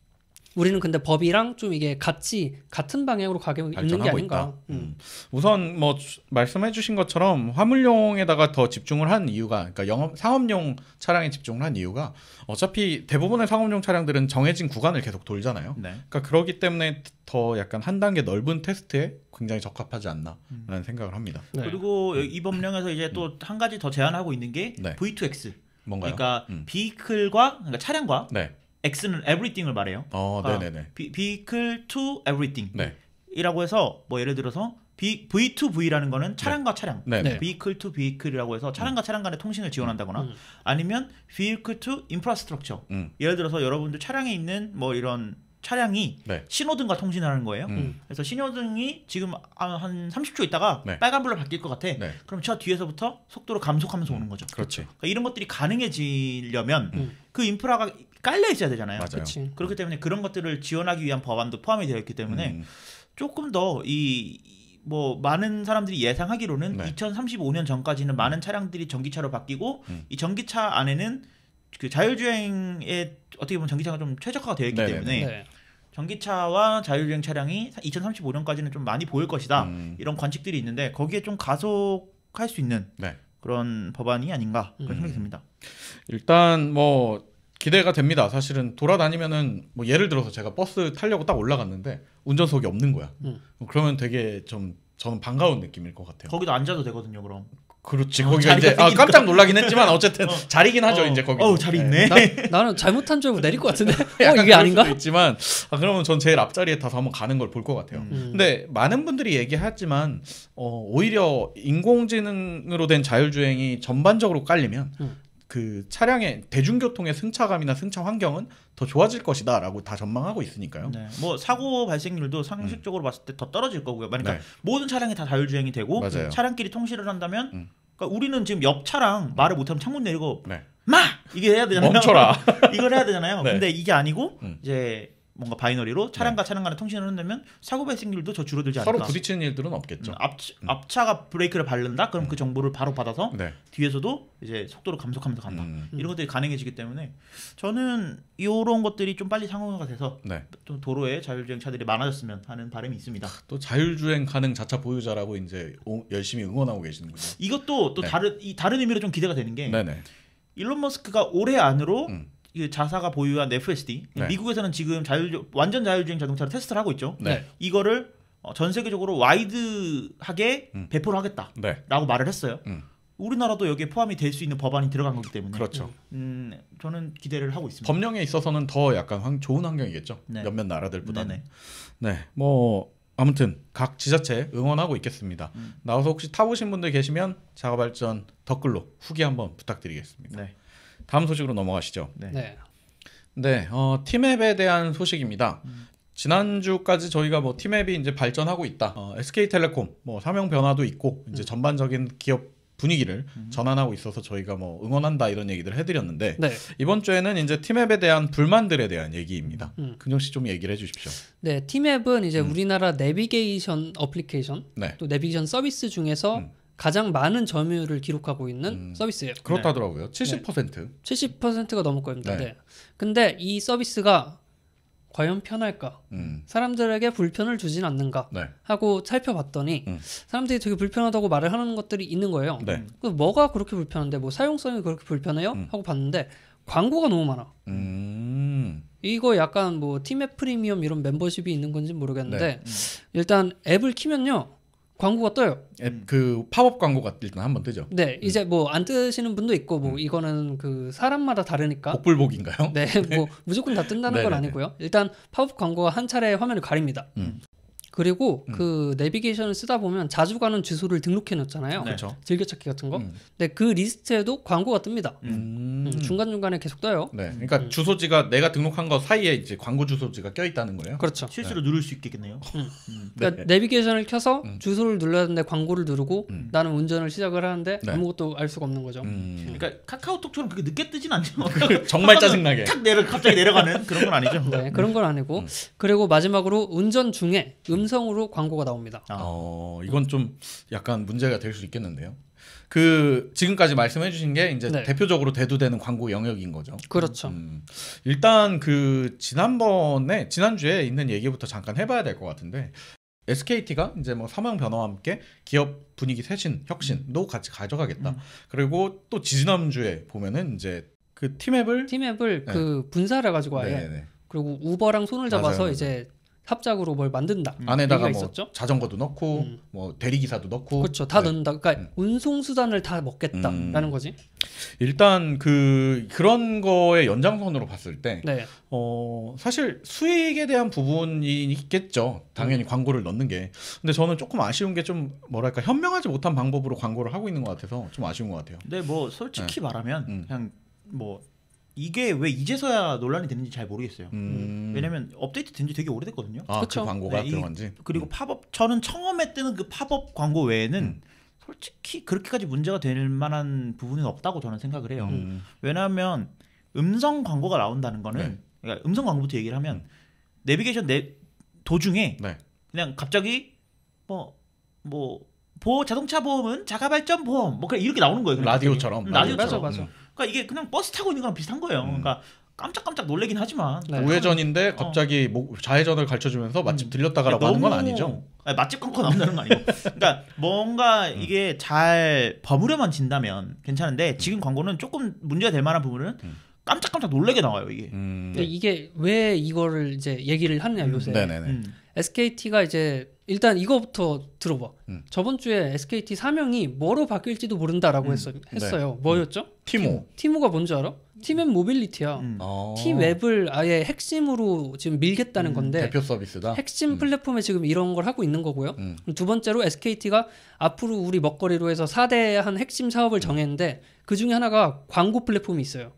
우리는 근데 법이랑 좀 이게 같은 방향으로 가고 있는 게 발전하고 아닌가. 있다. 우선 뭐 말씀해주신 것처럼 화물용에다가 더 집중을 한 이유가, 그러니까 상업용 차량에 집중을 한 이유가 어차피 대부분의 상업용 차량들은 정해진 구간을 계속 돌잖아요. 네. 그러니까 그러기 때문에 더 약간 한 단계 넓은 테스트에 굉장히 적합하지 않나라는 생각을 합니다. 네. 그리고 이 법령에서 이제 또 한 가지 더 제한하고 있는 게 네. V2X. 뭔가요? 그러니까 그러니까 차량과 네. X는 everything을 말해요. 네네네. vehicle to everything. 네. 이라고 해서 뭐 예를 들어서 V2V라는 거는 차량과 차량, 네. 네. vehicle to vehicle이라고 해서 차량과 차량 간의 통신을 지원한다거나 아니면 vehicle to infrastructure. 예를 들어서 여러분들 차량에 있는 뭐 이런 차량이 네. 신호등과 통신하는 거예요. 그래서 신호등이 지금 한 30초 있다가 네. 빨간불로 바뀔 것 같아. 네. 그럼 저 뒤에서부터 속도를 감속하면서 오는 거죠. 그렇지. 그러니까 이런 것들이 가능해지려면 그 인프라가 깔려 있어야 되잖아요. 맞아요. 그치. 그렇기 때문에 그런 것들을 지원하기 위한 법안도 포함이 되어 있기 때문에 조금 더 뭐 많은 사람들이 예상하기로는 네. 2035년 전까지는 많은 차량들이 전기차로 바뀌고 이 전기차 안에는 그 자율주행에 어떻게 보면 전기차가 좀 최적화가 되어 있기 네네네. 때문에 네. 전기차와 자율주행 차량이 2035년까지는 좀 많이 보일 것이다. 이런 관측들이 있는데 거기에 좀 가속할 수 있는 네. 그런 법안이 아닌가 그런 생각이 듭니다. 일단 뭐 기대가 됩니다. 사실은 돌아다니면은 뭐 예를 들어서 제가 버스 타려고 딱 올라갔는데 운전석이 없는 거야. 그러면 되게 좀 저는 반가운 느낌일 것 같아요. 거기도 앉아도 되거든요, 그럼. 그렇지. 거기가 자리가 이제 생기니까. 깜짝 놀라긴 했지만 어쨌든 자리긴 하죠. 이제 거기. 자리 있네. 나는 잘못한 줄 알고 내릴 것 같은데. 약간 이게 그럴 아닌가? 수도 있지만 그러면 전 제일 앞자리에 타서 한번 가는 걸 볼 것 같아요. 근데 많은 분들이 얘기하지만 오히려 인공지능으로 된 자율주행이 전반적으로 깔리면 그 차량의 대중교통의 승차감이나 승차 환경은 더 좋아질 것이다라고 다 전망하고 있으니까요. 네. 뭐 사고 발생률도 상식적으로 봤을 때 더 떨어질 거고요. 그러니까 네. 모든 차량이 다 자율주행이 되고 맞아요. 차량끼리 통신을 한다면 그러니까 우리는 지금 옆 차랑 말을 못하면 창문 내리고 네. 마! 이게 해야 되잖아요. 멈춰라. 이걸 해야 되잖아요. 네. 근데 이게 아니고 이제 뭔가 바이너리로 차량과 차량 간의 통신을 한다면 사고 발생률도 더 줄어들지 않을까. 서로 부딪히는 일들은 없겠죠. 앞차가 브레이크를 밟는다? 그럼 그 정보를 바로 받아서 네. 뒤에서도 이제 속도를 감속하면서 간다. 이런 것들이 가능해지기 때문에 저는 이런 것들이 좀 빨리 상용화가 돼서 네. 또 도로에 자율주행 차들이 많아졌으면 하는 바람이 있습니다. 또 자율주행 가능 자차 보유자라고 이제 열심히 응원하고 계시는군요. 이것도 또 네. 다른 의미로 좀 기대가 되는 게 네네. 일론 머스크가 올해 안으로 이 자사가 보유한 FSD 네. 미국에서는 지금 완전 자율주행 자동차를 테스트를 하고 있죠. 네. 이거를 전 세계적으로 와이드하게 배포를 하겠다라고 네. 말을 했어요. 우리나라도 여기에 포함이 될 수 있는 법안이 들어간 거기 때문에 그렇죠. 저는 기대를 하고 있습니다. 법령에 있어서는 더 약간 좋은 환경이겠죠. 네. 몇몇 나라들보다는. 네네. 네. 뭐 아무튼 각 지자체 응원하고 있겠습니다. 나와서 혹시 타보신 분들 계시면 자가발전 댓글로 후기 한번 부탁드리겠습니다. 네. 다음 소식으로 넘어가시죠. 네. 네. 네, 팀앱에 대한 소식입니다. 지난주까지 저희가 뭐 팀앱이 이제 발전하고 있다. SK텔레콤 뭐 사명 변화도 있고 이제 전반적인 기업 분위기를 전환하고 있어서 저희가 뭐 응원한다 이런 얘기를 해드렸는데 네. 이번 주에는 이제 팀앱에 대한 불만들에 대한 얘기입니다. 근정 씨 좀 얘기를 해주십시오. 네, 팀앱은 이제 우리나라 내비게이션 어플리케이션 네, 또 내비게이션 서비스 중에서 가장 많은 점유율을 기록하고 있는 서비스예요. 그렇다더라고요. 70%. 70%가 넘을 겁니다. 네. 네. 근데 이 서비스가 과연 편할까? 사람들에게 불편을 주진 않는가? 네. 하고 살펴봤더니 사람들이 되게 불편하다고 말을 하는 것들이 있는 거예요. 네. 그래서 뭐가 그렇게 불편한데 뭐 사용성이 그렇게 불편해요? 하고 봤는데 광고가 너무 많아. 이거 약간 뭐 팀앱 프리미엄 이런 멤버십이 있는 건지 모르겠는데 일단 앱을 키면요 광고가 떠요. 앱 그 팝업 광고가 일단 한번 뜨죠. 네, 이제 뭐 안 뜨시는 분도 있고 뭐 이거는 그 사람마다 다르니까. 복불복인가요? 네, 뭐 무조건 다 뜬다는 건 네네네. 아니고요. 일단 팝업 광고가 한 차례 화면을 가립니다. 그리고 그 내비게이션을 쓰다 보면 자주 가는 주소를 등록해 놓잖아요. 네. 그렇죠. 즐겨찾기 같은 거. 근데 그 리스트에도 광고가 뜹니다. 중간중간에 계속 떠요. 네, 그러니까 주소지가 내가 등록한 거 사이에 이제 광고 주소지가 껴 있다는 거예요. 그렇죠. 실수로 누를 수 있겠네요. 그러니까 내비게이션을 켜서 주소를 눌러야 되는데 광고를 누르고 나는 운전을 시작을 하는데 네. 아무것도 알 수가 없는 거죠. 그러니까 카카오톡처럼 그렇게 늦게 뜨진 않죠. 정말 짜증나게. 갑자기 내려가는 그런 건 아니죠. 네, 그런 건 아니고 그리고 마지막으로 운전 중에 음성으로 광고가 나옵니다. 이건 좀 약간 문제가 될 수 있겠는데요. 그 지금까지 말씀해주신 게 이제 네. 대표적으로 대두되는 광고 영역인 거죠. 그렇죠. 일단 그 지난주에 있는 얘기부터 잠깐 해봐야 될 것 같은데 SKT가 이제 뭐 사명 변화와 함께 기업 분위기 혁신도 같이 가져가겠다. 그리고 또 지난주에 보면은 이제 그 팀앱을 네. 네. 그 분사를 가지고 아예 네네. 그리고 우버랑 손을 잡아서 맞아요. 이제 합작으로 뭘 만든다. 안에다가 얘기가 뭐 있었죠? 자전거도 넣고 뭐 대리기사도 넣고 그렇죠. 다 네. 넣는다. 그러니까 운송 수단을 다 먹겠다라는 거지. 일단 그런 거의 연장선으로 봤을 때 네. 사실 수익에 대한 부분이 있겠죠. 당연히 광고를 넣는 게. 근데 저는 조금 아쉬운 게 좀 뭐랄까 현명하지 못한 방법으로 광고를 하고 있는 것 같아서 좀 아쉬운 것 같아요. 근데 뭐 솔직히 말하면 그냥 뭐 이게 왜 이제서야 논란이 되는지 잘 모르겠어요. 왜냐면 업데이트 된 지 되게 오래됐거든요. 그 그쵸. 광고가 네, 들어간지. 그리고 팝업 저는 처음에 뜨는 그 팝업 광고 외에는 솔직히 그렇게까지 문제가 될 만한 부분은 없다고 저는 생각을 해요. 왜냐하면 음성 광고가 나온다는 거는 네. 그러니까 음성 광고부터 얘기를 하면 내비게이션 도중에 네. 그냥 갑자기 자동차 보험은 자가발전 보험 뭐 그냥 이렇게 나오는 거예요. 그냥 라디오처럼. 갑자기. 라디오처럼. 맞아. 그러니까 이게 그냥 버스 타고 있는 거랑 비슷한 거예요. 그러니까 깜짝깜짝 놀래긴 하지만 네. 우회전인데 갑자기 좌회전을 가르쳐주면서 맛집 들렸다가라고 하는 건 아니죠. 아니, 맛집 광고 나온다는 건 아니고. 그러니까 뭔가 이게 잘 버무려만 진다면 괜찮은데 지금 광고는 조금 문제가 될 만한 부분은 깜짝깜짝 놀래게 나와요 이게. 근데 이게 왜 이거를 이제 얘기를 하느냐 요새. 네네네. SKT가 이제 일단 이거부터 들어봐. 저번 주에 SKT 사명이 뭐로 바뀔지도 모른다라고 했어요. 뭐였죠? 티모가 뭔지 알아? 팀앱 모빌리티야. 팀웹을 아예 핵심으로 지금 밀겠다는 건데 대표 서비스다. 핵심 플랫폼에 지금 이런 걸 하고 있는 거고요. 두 번째로 SKT가 앞으로 우리 먹거리로 해서 4대 한 핵심 사업을 정했는데 그 중에 하나가 광고 플랫폼이 있어요.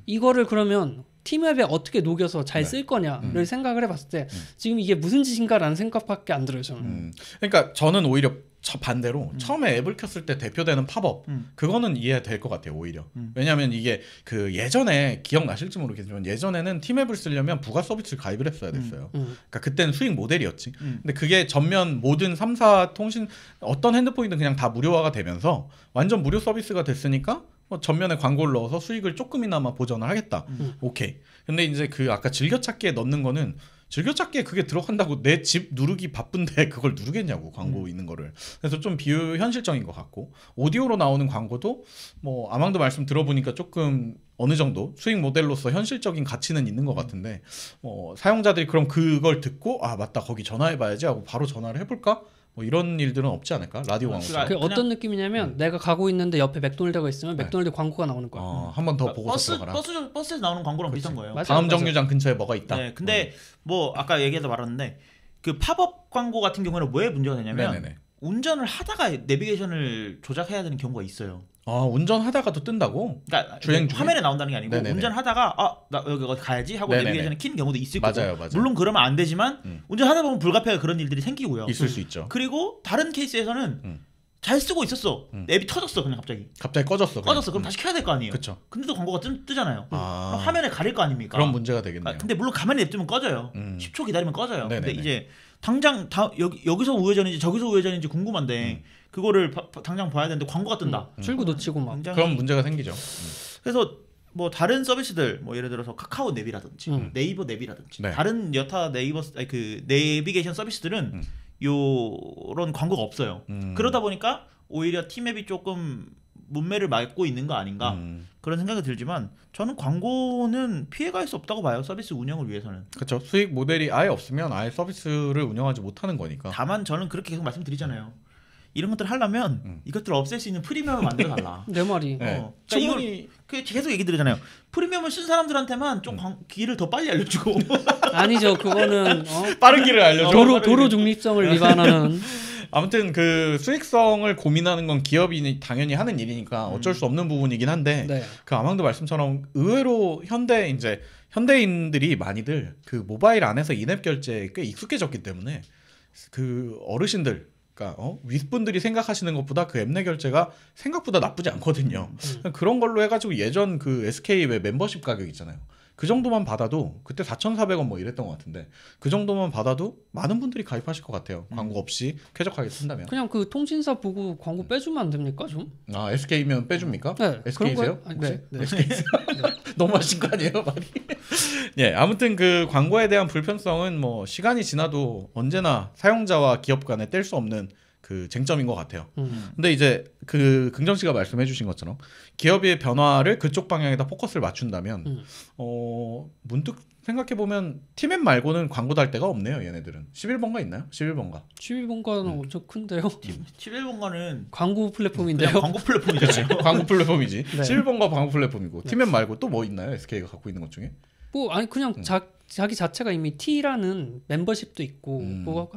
이거를 그러면 팀앱에 어떻게 녹여서 잘 쓸 거냐를 생각을 해봤을 때 지금 이게 무슨 짓인가라는 생각밖에 안 들어요 저는. 그러니까 저는 오히려 반대로 처음에 앱을 켰을 때 대표되는 팝업 그거는 이해될 것 같아요 오히려. 왜냐하면 이게 그 예전에 기억나실지 모르겠지만 예전에는 팀앱을 쓰려면 부가 서비스를 가입을 했어야 됐어요. 그러니까 그때는 수익 모델이었지. 근데 그게 전면 모든 3사 통신 어떤 핸드폰이든 그냥 다 무료화가 되면서 완전 무료 서비스가 됐으니까 전면에 광고를 넣어서 수익을 조금이나마 보전을 하겠다. 오케이. 근데 이제 그 아까 즐겨찾기에 넣는 거는 즐겨찾기에 그게 들어간다고 내 집 누르기 바쁜데 그걸 누르겠냐고 광고 있는 거를. 그래서 좀 비현실적인 것 같고 오디오로 나오는 광고도 뭐 아망도 말씀 들어보니까 조금 어느 정도 수익 모델로서 현실적인 가치는 있는 것 같은데 사용자들이 그럼 그걸 듣고 아 맞다 거기 전화해봐야지 하고 바로 전화를 해볼까? 뭐 이런 일들은 없지 않을까? 라디오 광고처럼. 그게 어떤 느낌이냐면 내가 가고 있는데 옆에 맥도날드가 있으면 맥도날드 광고가 나오는 거야. 한 번 더 보고서 들어가라. 버스에서 나오는 광고랑 비슷한 거예요. 맞아. 다음 정류장 근처에 뭐가 있다. 네, 근데 뭐 아까 얘기해서 말았는데 그 팝업 광고 같은 경우에는 왜 문제가 되냐면 네네네. 운전을 하다가 내비게이션을 조작해야 되는 경우가 있어요. 운전하다가도 뜬다고? 그러니까 주행 중에? 화면에 나온다는 게 아니고 네네네. 운전하다가 나 여기 어디 가야지 하고 네네네. 내비게이션을 켜는 경우도 있을 거고. 맞아요. 물론 그러면 안 되지만 운전하다 보면 불가피하게 그런 일들이 생기고요. 있을 수 있죠. 그리고 다른 케이스에서는 잘 쓰고 있었어. 앱이 터졌어 그냥 갑자기 꺼졌어. 그럼 다시 켜야 될 거 아니에요. 그쵸. 근데도 광고가 뜨잖아요. 그럼 화면에 가릴 거 아닙니까? 그런 문제가 되겠네요. 근데 물론 가만히 냅두면 꺼져요. 10초 기다리면 꺼져요. 네네네. 근데 이제 당장 여기서 우회전인지 저기서 우회전인지 궁금한데 그거를 당장 봐야 되는데 광고가 뜬다. 출구 놓치고 막. 굉장히- 그런 문제가 생기죠. 그래서 뭐 다른 서비스들 뭐 예를 들어서 카카오 냅이라든지 네이버 냅이라든지 네. 다른 여타 그 내비게이션 서비스들은 요런 광고가 없어요. 그러다 보니까 오히려 팀앱이 조금 문매를 맞고 있는 거 아닌가 그런 생각이 들지만 저는 광고는 피해갈 수 없다고 봐요. 서비스 운영을 위해서는. 그렇죠. 수익 모델이 아예 없으면 아예 서비스를 운영하지 못하는 거니까. 다만 저는 그렇게 계속 말씀드리잖아요. 이런 것들 하려면 이것들을 없앨 수 있는 프리미엄을 만들어 달라. 내 말이. 네. 그러니까 이걸 계속 얘기 드리잖아요. 프리미엄을 쓴 사람들한테만 좀 길을 더 빨리 알려주고. 아니죠. 그거는 빠른 길을 알려줘. 도로 중립성을 위반하는. 아무튼 그 수익성을 고민하는 건 기업이 당연히 하는 일이니까 어쩔 수 없는 부분이긴 한데 네. 그 아망도 말씀처럼 의외로 현대인들이 많이들 그 모바일 안에서 인앱 결제에 꽤 익숙해졌기 때문에 그 어르신들 그러니까 윗분들이 생각하시는 것보다 그 앱 내 결제가 생각보다 나쁘지 않거든요. 그런 걸로 해가지고 예전 그 SK 왜 멤버십 가격 있잖아요. 그 정도만 받아도 그때 4,400원 뭐 이랬던 것 같은데 그 정도만 받아도 많은 분들이 가입하실 것 같아요. 광고 없이 쾌적하게 쓴다면. 그냥 그 통신사 보고 광고 빼주면 안 됩니까 좀? 아 SK면 빼줍니까? 네. SK세요? 네. 네. SK세요? 너무 하신 거 아니에요, 말이? 예, 아무튼 그 광고에 대한 불편성은 뭐 시간이 지나도 언제나 사용자와 기업 간에 뗄 수 없는 그 쟁점인 것 같아요. 근데 이제 그 긍정 씨가 말씀해주신 것처럼 기업의 변화를 그쪽 방향에다 포커스를 맞춘다면 문득 생각해 보면 팀앱 말고는 광고 달 데가 없네요. 얘네들은 11번가 있나요? 11번가. 12번가는 엄청 큰데요. 11번가는 광고 플랫폼인데요. 광고 플랫폼이죠. 광고 플랫폼이지. 네. 11번가 광고 플랫폼이고 네. 팀앱 말고 또 뭐 있나요? SK가 갖고 있는 것 중에? 뭐 아니 그냥 자기 자체가 이미 T라는 멤버십도 있고 뭐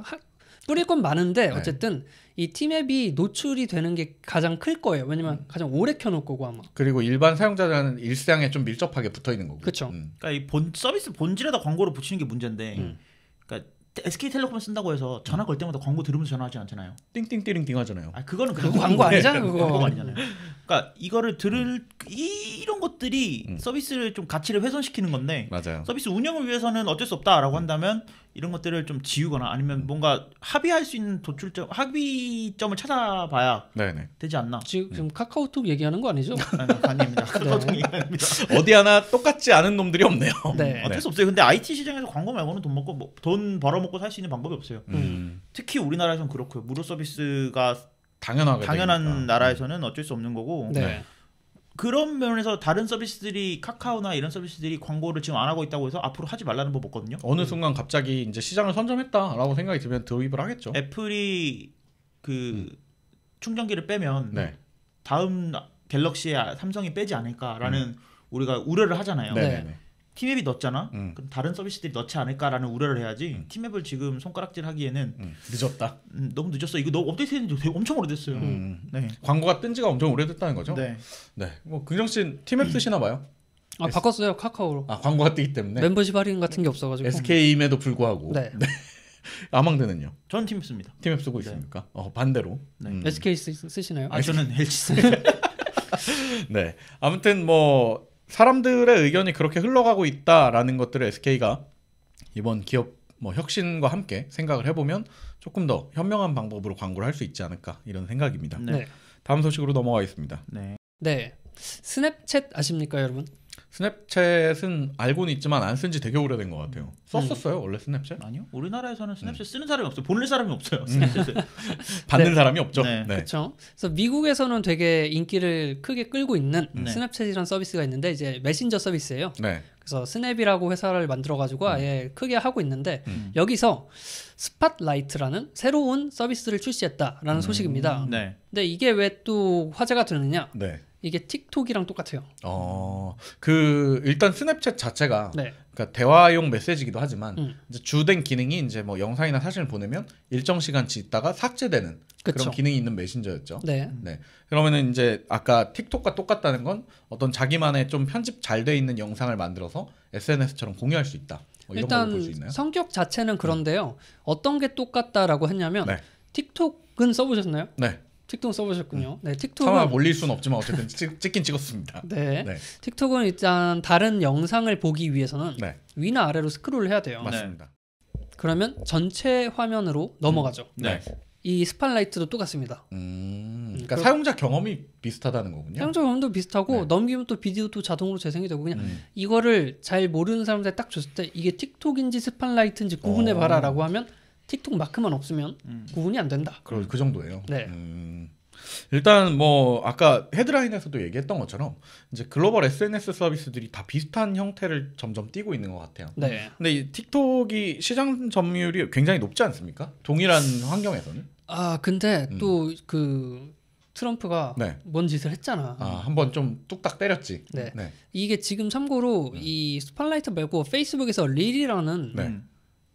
뿌릴 건 많은데 네. 어쨌든 이 팀앱이 노출이 되는 게 가장 클 거예요. 왜냐면 가장 오래 켜놓을 거고 아마. 그리고 일반 사용자들은 일상에 좀 밀접하게 붙어 있는 거고. 그쵸. 그러니까 이 서비스 본질에다 광고를 붙이는 게 문제인데, 그러니까 SK텔레콤을 쓴다고 해서 전화 걸 때마다 광고 들으면서 전화하지 않잖아요. 띵띵띵띵 하잖아요. 아 그거는 그거 광고 아니잖아 그거. 광고가 아니잖아요. 그러니까 이거를 이런 것들이 서비스를 좀 가치를 훼손시키는 건데, 맞아요. 서비스 운영을 위해서는 어쩔 수 없다라고 한다면 이런 것들을 좀 지우거나 아니면 뭔가 합의할 수 있는 합의점을 찾아봐야 네네. 되지 않나. 지금 카카오톡 얘기하는 거 아니죠? 아닙니다. 카카오톡 얘기합니다. 어디 하나 똑같지 않은 놈들이 없네요. 네. 어쩔 수 없어요. 근데 IT 시장에서 광고 말고는 돈 벌어먹고 살 수 있는 방법이 없어요. 특히 우리나라에서는 그렇고요. 무료 서비스가 당연한 되니까. 나라에서는 어쩔 수 없는 거고. 네. 그런 면에서 다른 서비스들이 카카오나 이런 서비스들이 광고를 지금 안 하고 있다고 해서 앞으로 하지 말라는 법 없거든요. 어느 순간 갑자기 이제 시장을 선점했다라고 생각이 들면 도입을 하겠죠. 애플이 그 충전기를 빼면 네. 다음 갤럭시에 삼성이 빼지 않을까라는 우리가 우려를 하잖아요. 네네네. 팀앱이 넣었잖아. 그럼 다른 서비스들이 넣지 않을까라는 우려를 해야지. 팀앱을 지금 손가락질 하기에는 늦었다. 너무 늦었어. 이거 너무 업데이트된 지 엄청 오래됐어요. 네. 광고가 뜬 지가 엄청 오래됐다는 거죠. 네. 네. 뭐 긍정 씨 팀앱 쓰시나 봐요. 아 바꿨어요 카카오로. 아 광고가 뜨기 때문에. 멤버십 할인 같은 게 없어가지고. SK임에도 불구하고. 네. 네. 아망드는요. 저는 팀앱 씁니다. 팀앱 쓰고 네. 있습니까? 반대로. 네. SK 쓰시나요? 아 저는 LG 씁니다. 네. 아무튼 뭐 사람들의 의견이 그렇게 흘러가고 있다라는 것들을 SK가 이번 기업 뭐 혁신과 함께 생각을 해보면 조금 더 현명한 방법으로 광고를 할 수 있지 않을까 이런 생각입니다. 네. 네. 다음 소식으로 넘어가겠습니다. 네. 네. 스냅챗 아십니까 여러분? 스냅챗은 알고는 있지만 안 쓴 지 되게 오래된 것 같아요. 썼었어요 원래 스냅챗? 아니요. 우리나라에서는 스냅챗 쓰는 사람이 없어요. 보낼 사람이 없어요. 스냅챗을. 받는 네. 사람이 없죠. 네. 네. 그렇죠. 그래서 미국에서는 되게 인기를 크게 끌고 있는 네. 스냅챗이라는 서비스가 있는데 이제 메신저 서비스예요. 네. 그래서 스냅이라고 회사를 만들어가지고 아예 크게 하고 있는데 음. 여기서 스팟라이트라는 새로운 서비스를 출시했다라는 소식입니다. 네. 근데 이게 왜 또 화제가 되느냐? 네. 이게 틱톡이랑 똑같아요. 그 일단 스냅챗 자체가 네. 그러니까 대화용 메시지기도 하지만 음. 이제 주된 기능이 이제 뭐 영상이나 사진을 보내면 일정 시간치 있다가 삭제되는 그쵸. 그런 기능이 있는 메신저였죠. 네. 네. 그러면은 이제 아까 틱톡과 똑같다는 건 어떤 자기만의 좀 편집 잘 돼 있는 영상을 만들어서 SNS처럼 공유할 수 있다. 뭐 이런 걸로 볼 수 일단 있나요? 성격 자체는 그런데요. 어떤 게 똑같다라고 했냐면 네. 틱톡은 써보셨나요? 네. 틱톡 써보셨군요. 네, 차마 틱톡은 올릴 수는 없지만 어쨌든 찍긴 찍었습니다. 네. 네. 틱톡은 일단 다른 영상을 보기 위해서는 네. 위나 아래로 스크롤을 해야 돼요. 맞습니다. 그러면 전체 화면으로 넘어가죠. 네. 이 스팟라이트도 똑같습니다. 그러니까 사용자 경험이 비슷하다는 거군요. 사용자 경험도 비슷하고 네. 넘기면 또 비디오도 자동으로 재생이 되고 그냥 음. 이거를 잘 모르는 사람들 딱 줬을 때 이게 틱톡인지 스팟라이트인지 구분해 봐라라고 하면 틱톡 마크만 없으면 구분이 안 된다. 그 정도예요. 네. 일단 뭐 아까 헤드라인에서도 얘기했던 것처럼 이제 글로벌 SNS 서비스들이 다 비슷한 형태를 점점 띠고 있는 것 같아요. 네. 근데 이 틱톡이 시장 점유율이 굉장히 높지 않습니까? 동일한 환경에서는? 근데 또 그 트럼프가 네. 뭔 짓을 했잖아. 한번 좀 뚝딱 때렸지. 네. 이게 지금 참고로 이 스팟라이트 말고 페이스북에서 릴이라는 네.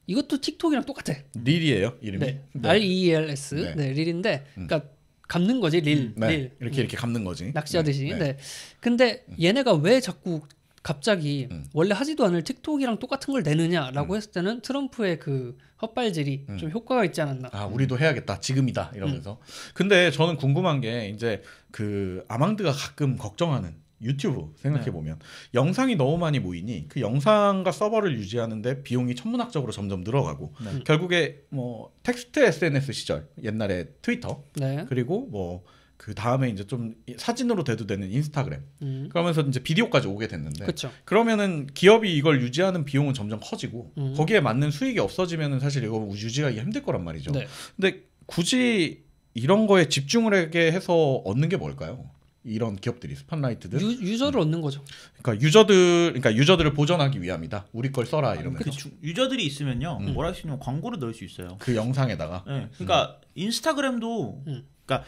이것도 틱톡이랑 똑같아. 릴이에요 이름이. 네. RELS. 네. 네, 릴인데 그러니까 감는 거지, 릴. 릴. 이렇게 감는 거지. 낚시하듯이. 네. 근데 얘네가 왜 자꾸 갑자기 원래 하지도 않을 틱톡이랑 똑같은 걸 내느냐라고 했을 때는 트럼프의 그 헛발질이 좀 효과가 있지 않았나. 우리도 해야겠다. 지금이다. 이러면서. 근데 저는 궁금한 게 이제 그 아망드가 가끔 걱정하는 유튜브 생각해 보면 영상이 너무 많이 모이니 그 영상과 서버를 유지하는데 비용이 천문학적으로 점점 늘어가고 결국에 뭐 텍스트 SNS 시절 옛날에 트위터 그리고 뭐 그 다음에 이제 좀 사진으로 대두되는 인스타그램 그러면서 이제 비디오까지 오게 됐는데 그러면은 기업이 이걸 유지하는 비용은 점점 커지고 거기에 맞는 수익이 없어지면은 사실 이거 유지하기 힘들 거란 말이죠. 근데 굳이 이런 거에 집중을 하게 해서 얻는 게 뭘까요? 이런 기업들이 스팟라이트들 유저를 얻는 거죠. 그러니까 유저들을 보전하기 위함이다. 우리 걸 써라 이러면서. 유저들이 있으면요, 뭐라 할 수 있냐면 광고를 넣을 수 있어요. 그 영상에다가. 네. 그러니까 인스타그램도 그러니까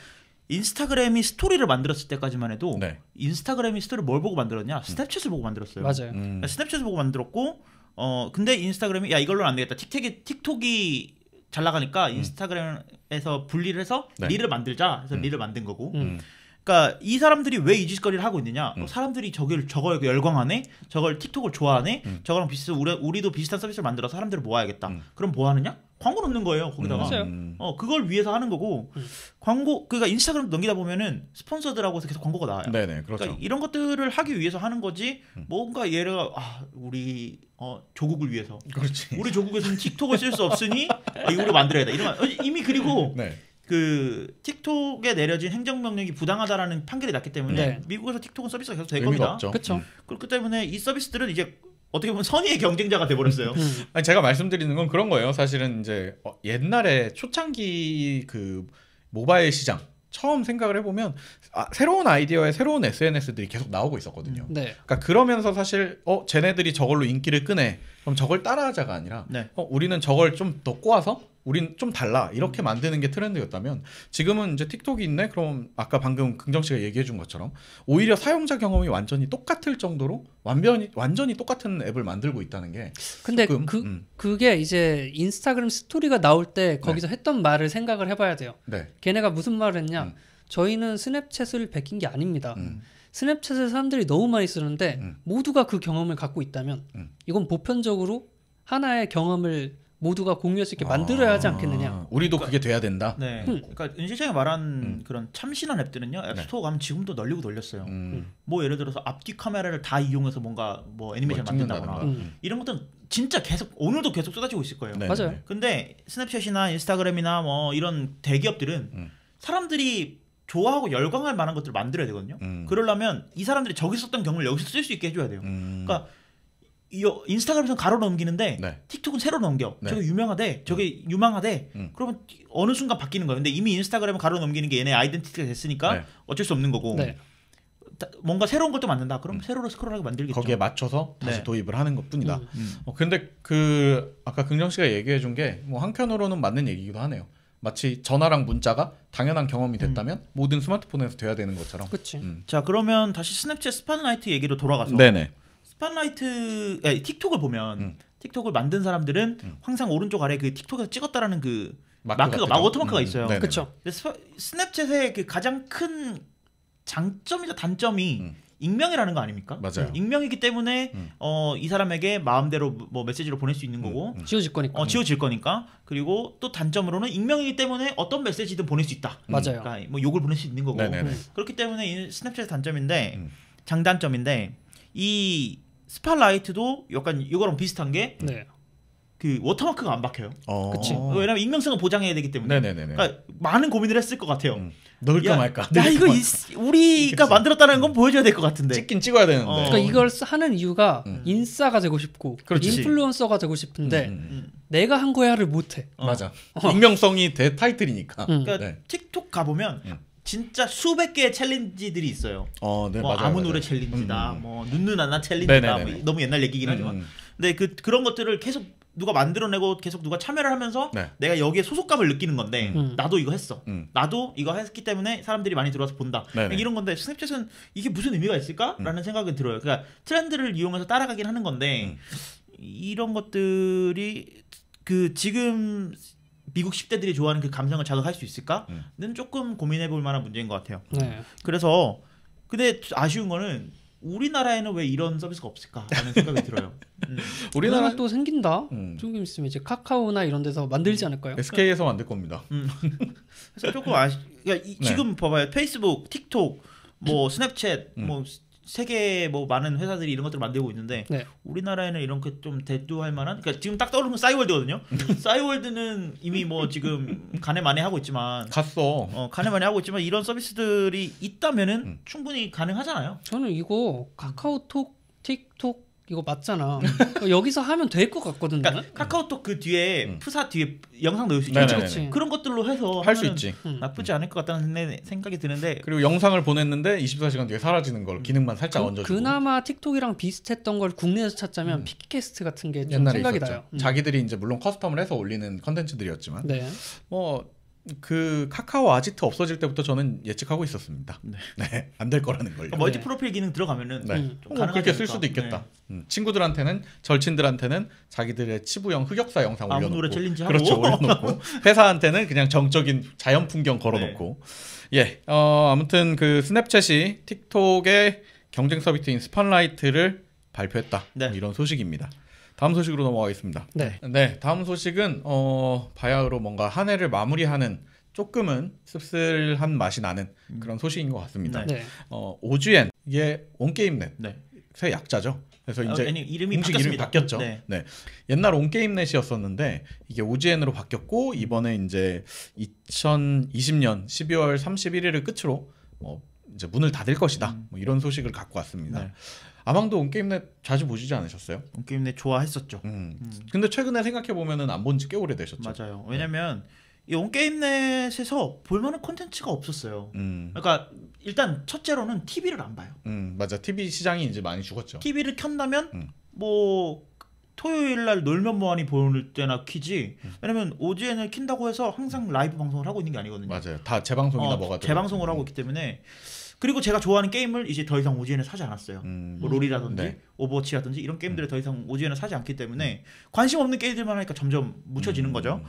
인스타그램이 스토리를 만들었을 때까지만 해도 인스타그램이 스토리를 뭘 보고 만들었냐? 스냅챗을 보고 만들었어요. 맞아요. 그러니까 스냅챗을 보고 만들었고 근데 인스타그램이 야 이걸로는 안 되겠다. 틱톡이 잘 나가니까 인스타그램에서 분리를 해서 릴을 만들자. 해서 릴을 만든 거고. 그러니까 이 사람들이 왜 이 짓거리를 하고 있느냐? 사람들이 저걸 열광하네, 저걸 틱톡을 좋아하네, 저거랑 비슷 우리도 비슷한 서비스를 만들어서 사람들을 모아야겠다. 그럼 뭐 하느냐? 광고 넣는 거예요. 거기다가. 그걸 위해서 하는 거고 광고 그러니까 인스타그램 넘기다 보면은 스폰서들하고 해서 계속 광고가 나와요. 네네 그렇죠. 그러니까 이런 것들을 하기 위해서 하는 거지. 뭔가 얘가 우리 조국을 위해서. 그렇지. 우리 조국에서는 틱톡을 쓸 수 없으니 이거를 만들어야겠다. 이런 이미 그리고. 그 틱톡에 내려진 행정명령이 부당하다라는 판결이 났기 때문에 미국에서 틱톡은 서비스가 계속 될 겁니다. 그렇죠. 그렇기 때문에 이 서비스들은 이제 어떻게 보면 선의의 경쟁자가 돼버렸어요. 아니 제가 말씀드리는 건 그런 거예요. 사실은 이제 옛날에 초창기 그 모바일 시장 처음 생각을 해보면 새로운 아이디어에 새로운 SNS들이 계속 나오고 있었거든요. 그러니까 그러면서 사실 쟤네들이 저걸로 인기를 끄네. 그럼 저걸 따라하자가 아니라 우리는 저걸 좀 더 꼬아서 우린 좀 달라 이렇게 만드는 게 트렌드였다면 지금은 이제 틱톡이 있네. 그럼 아까 방금 긍정 씨가 얘기해 준 것처럼 오히려 사용자 경험이 완전히 똑같을 정도로 완전히 똑같은 앱을 만들고 있다는 게 근데 그게 이제 인스타그램 스토리가 나올 때 거기서 했던 말을 생각을 해봐야 돼요. 걔네가 무슨 말을 했냐? 저희는 스냅챗을 베낀 게 아닙니다. 스냅챗을 사람들이 너무 많이 쓰는데 모두가 그 경험을 갖고 있다면 이건 보편적으로 하나의 경험을 모두가 공유할 수 있게 만들어야 하지 않겠느냐. 우리도 그게 돼야 된다. 그러니까 은실장이 말한 그런 참신한 앱들은요 앱스토어 가면 지금도 널리고 널렸어요. 뭐 예를 들어서 앞뒤 카메라를 다 이용해서 뭔가 뭐 애니메이션 만든다거나 이런 것들은 진짜 계속 오늘도 계속 쏟아지고 있을 거예요. 맞아요. 근데 스냅챗이나 인스타그램이나 뭐 이런 대기업들은 사람들이 좋아하고 열광할 만한 것들을 만들어야 되거든요. 그러려면 이 사람들이 저기 썼던 경험을 여기서 쓸 수 있게 해줘야 돼요. 그러니까 인스타그램에서는 가로 넘기는데 틱톡은 세로 넘겨. 저게 유명하대, 저게 유망하대. 그러면 어느 순간 바뀌는 거예요. 근데 이미 인스타그램은 가로 넘기는 게 얘네 아이덴티티가 됐으니까 어쩔 수 없는 거고. 뭔가 새로운 걸 또 만든다. 그럼 세로로 스크롤하게 만들겠죠. 거기에 맞춰서 다시 도입을 하는 것뿐이다. 근데 그 아까 긍정 씨가 얘기해 준 게 뭐 한편으로는 맞는 얘기기도 하네요. 마치 전화랑 문자가 당연한 경험이 됐다면 모든 스마트폰에서 돼야 되는 것처럼. 자 그러면 다시 스냅챗 스팟라이트 얘기로 돌아가서 틱톡을 보면 틱톡을 만든 사람들은 항상 오른쪽 아래 그 틱톡에서 찍었다라는 그 워터마크가 있어요. 그렇죠. 스냅챗의 그 가장 큰 장점이자 단점이 익명이라는 거 아닙니까? 맞아요. 익명이기 때문에 이 사람에게 마음대로 뭐 메시지로 보낼 수 있는 거고 지워질 거니까. 지워질 거니까. 그리고 또 단점으로는 익명이기 때문에 어떤 메시지든 보낼 수 있다. 맞아요. 그러니까 뭐 욕을 보낼 수 있는 거고. 그렇기 때문에 이 스냅챗의 단점인데 장단점인데 이 스팟라이트도 약간 이거랑 비슷한 게 그 워터마크가 안 박혀요. 왜냐면 익명성을 보장해야 되기 때문에. 그러니까 많은 고민을 했을 것 같아요. 넣을까 말까. 야 이거 우리가 만들었다는 건 보여줘야 될 것 같은데. 찍긴 찍어야 되는데. 그러니까 이걸 하는 이유가 인싸가 되고 싶고 인플루언서가 되고 싶은데 내가 한 거야를 못해. 맞아. 익명성이 타이틀이니까. 그러니까 틱톡 가보면 진짜 수백 개의 챌린지들이 있어요. 뭐 맞아요, 아무 노래 챌린지다, 뭐 눈누나나 챌린지다. 뭐 너무 옛날 얘기긴 하지만. 근데 그런 것들을 계속 누가 만들어내고 계속 누가 참여를 하면서 네. 내가 여기에 소속감을 느끼는 건데 나도 이거 했어. 나도 이거 했기 때문에 사람들이 많이 들어와서 본다. 이런 건데 스냅챗은 이게 무슨 의미가 있을까라는 생각이 들어요. 그러니까 트렌드를 이용해서 따라가긴 하는 건데 이런 것들이 그 지금 미국 10대들이 좋아하는 그 감성을 자극할 수 있을까는 조금 고민해볼 만한 문제인 것 같아요. 네. 그래서 근데 아쉬운 거는 우리나라에는 왜 이런 서비스가 없을까라는 생각이 들어요. 우리나라 또 생긴다. 조금 있으면 이제 카카오나 이런 데서 만들지 않을까요? SK에서 만들 겁니다. 그래서 조금 그러니까 지금 봐봐요. 페이스북, 틱톡, 뭐 스냅챗, 뭐 세계 뭐 많은 회사들이 이런 것들을 만들고 있는데 네. 우리나라에는 이런 게 좀 대두할 만한. 그러니까 지금 딱 떠오르는 건 싸이월드거든요. 싸이월드는 이미 뭐 지금 가네 마네 하고 있지만 가네 마네 하고 있지만 이런 서비스들이 있다면은 충분히 가능하잖아요. 저는 이거 카카오톡, 틱톡 이거 맞잖아. 여기서 하면 될 것 같거든요. 그러니까 카카오톡 그 뒤에 프사 뒤에 영상 넣을 수 있죠. 그렇지. 그런 것들로 해서 할 수 있지. 나쁘지 않을 것 같다는 생각이 드는데 그리고 영상을 보냈는데 24시간 뒤에 사라지는 걸 기능만 살짝 얹어주고. 그나마 틱톡이랑 비슷했던 걸 국내에서 찾자면 피키캐스트 같은 게 좀 옛날에 생각이 있었죠. 나요. 자기들이 이제 물론 커스텀을 해서 올리는 컨텐츠들이었지만 네. 그 카카오 아지트 없어질 때부터 저는 예측하고 있었습니다. 네. 안 될 거라는 걸요. 멀티 프로필 기능 들어가면은 좀 그렇게 쓸 수도 있겠다. 친구들한테는 절친들한테는 자기들의 치부형 흑역사 영상 올려놓고 노래 챌린지 하고 그렇죠. 올려놓고 회사한테는 그냥 정적인 자연 풍경 걸어놓고 아무튼 그 스냅챗이 틱톡의 경쟁 서비스인 스팟라이트를 발표했다. 이런 소식입니다. 다음 소식으로 넘어가겠습니다. 네, 다음 소식은 바야흐로 뭔가 한 해를 마무리하는 조금은 씁쓸한 맛이 나는 그런 소식인 것 같습니다. OGN 이게 온게임넷의 약자죠. 그래서 이제 이름이 공식 이름이 바뀌었죠. 네. 옛날 온게임넷이었었는데 이게 OGN으로 바뀌었고 이번에 이제 2020년 12월 31일을 끝으로 이제 문을 닫을 것이다. 뭐 이런 소식을 갖고 왔습니다. 아망도 온게임넷 자주 보시지 않으셨어요? 온게임넷 좋아했었죠. 근데 최근에 생각해 보면은 안 본 지 꽤 오래되셨죠. 맞아요. 왜냐면 이 온게임넷에서 볼만한 콘텐츠가 없었어요. 그러니까 일단 첫째로는 TV를 안 봐요. 맞아. TV 시장이 이제 많이 죽었죠. TV를 켠다면 뭐 토요일 날 놀면 뭐하니 볼 때나 키지. 왜냐면 OGN을 킨다고 해서 항상 라이브 방송을 하고 있는 게 아니거든요. 맞아요. 다 재방송이나 뭐가 재방송을 하고 있기 때문에. 그리고 제가 좋아하는 게임을 이제 더 이상 OGN에 사지 않았어요. 뭐 롤이라든지 오버워치라든지 이런 게임들을 더 이상 OGN에 사지 않기 때문에 관심 없는 게임들만 하니까 점점 묻혀지는 거죠.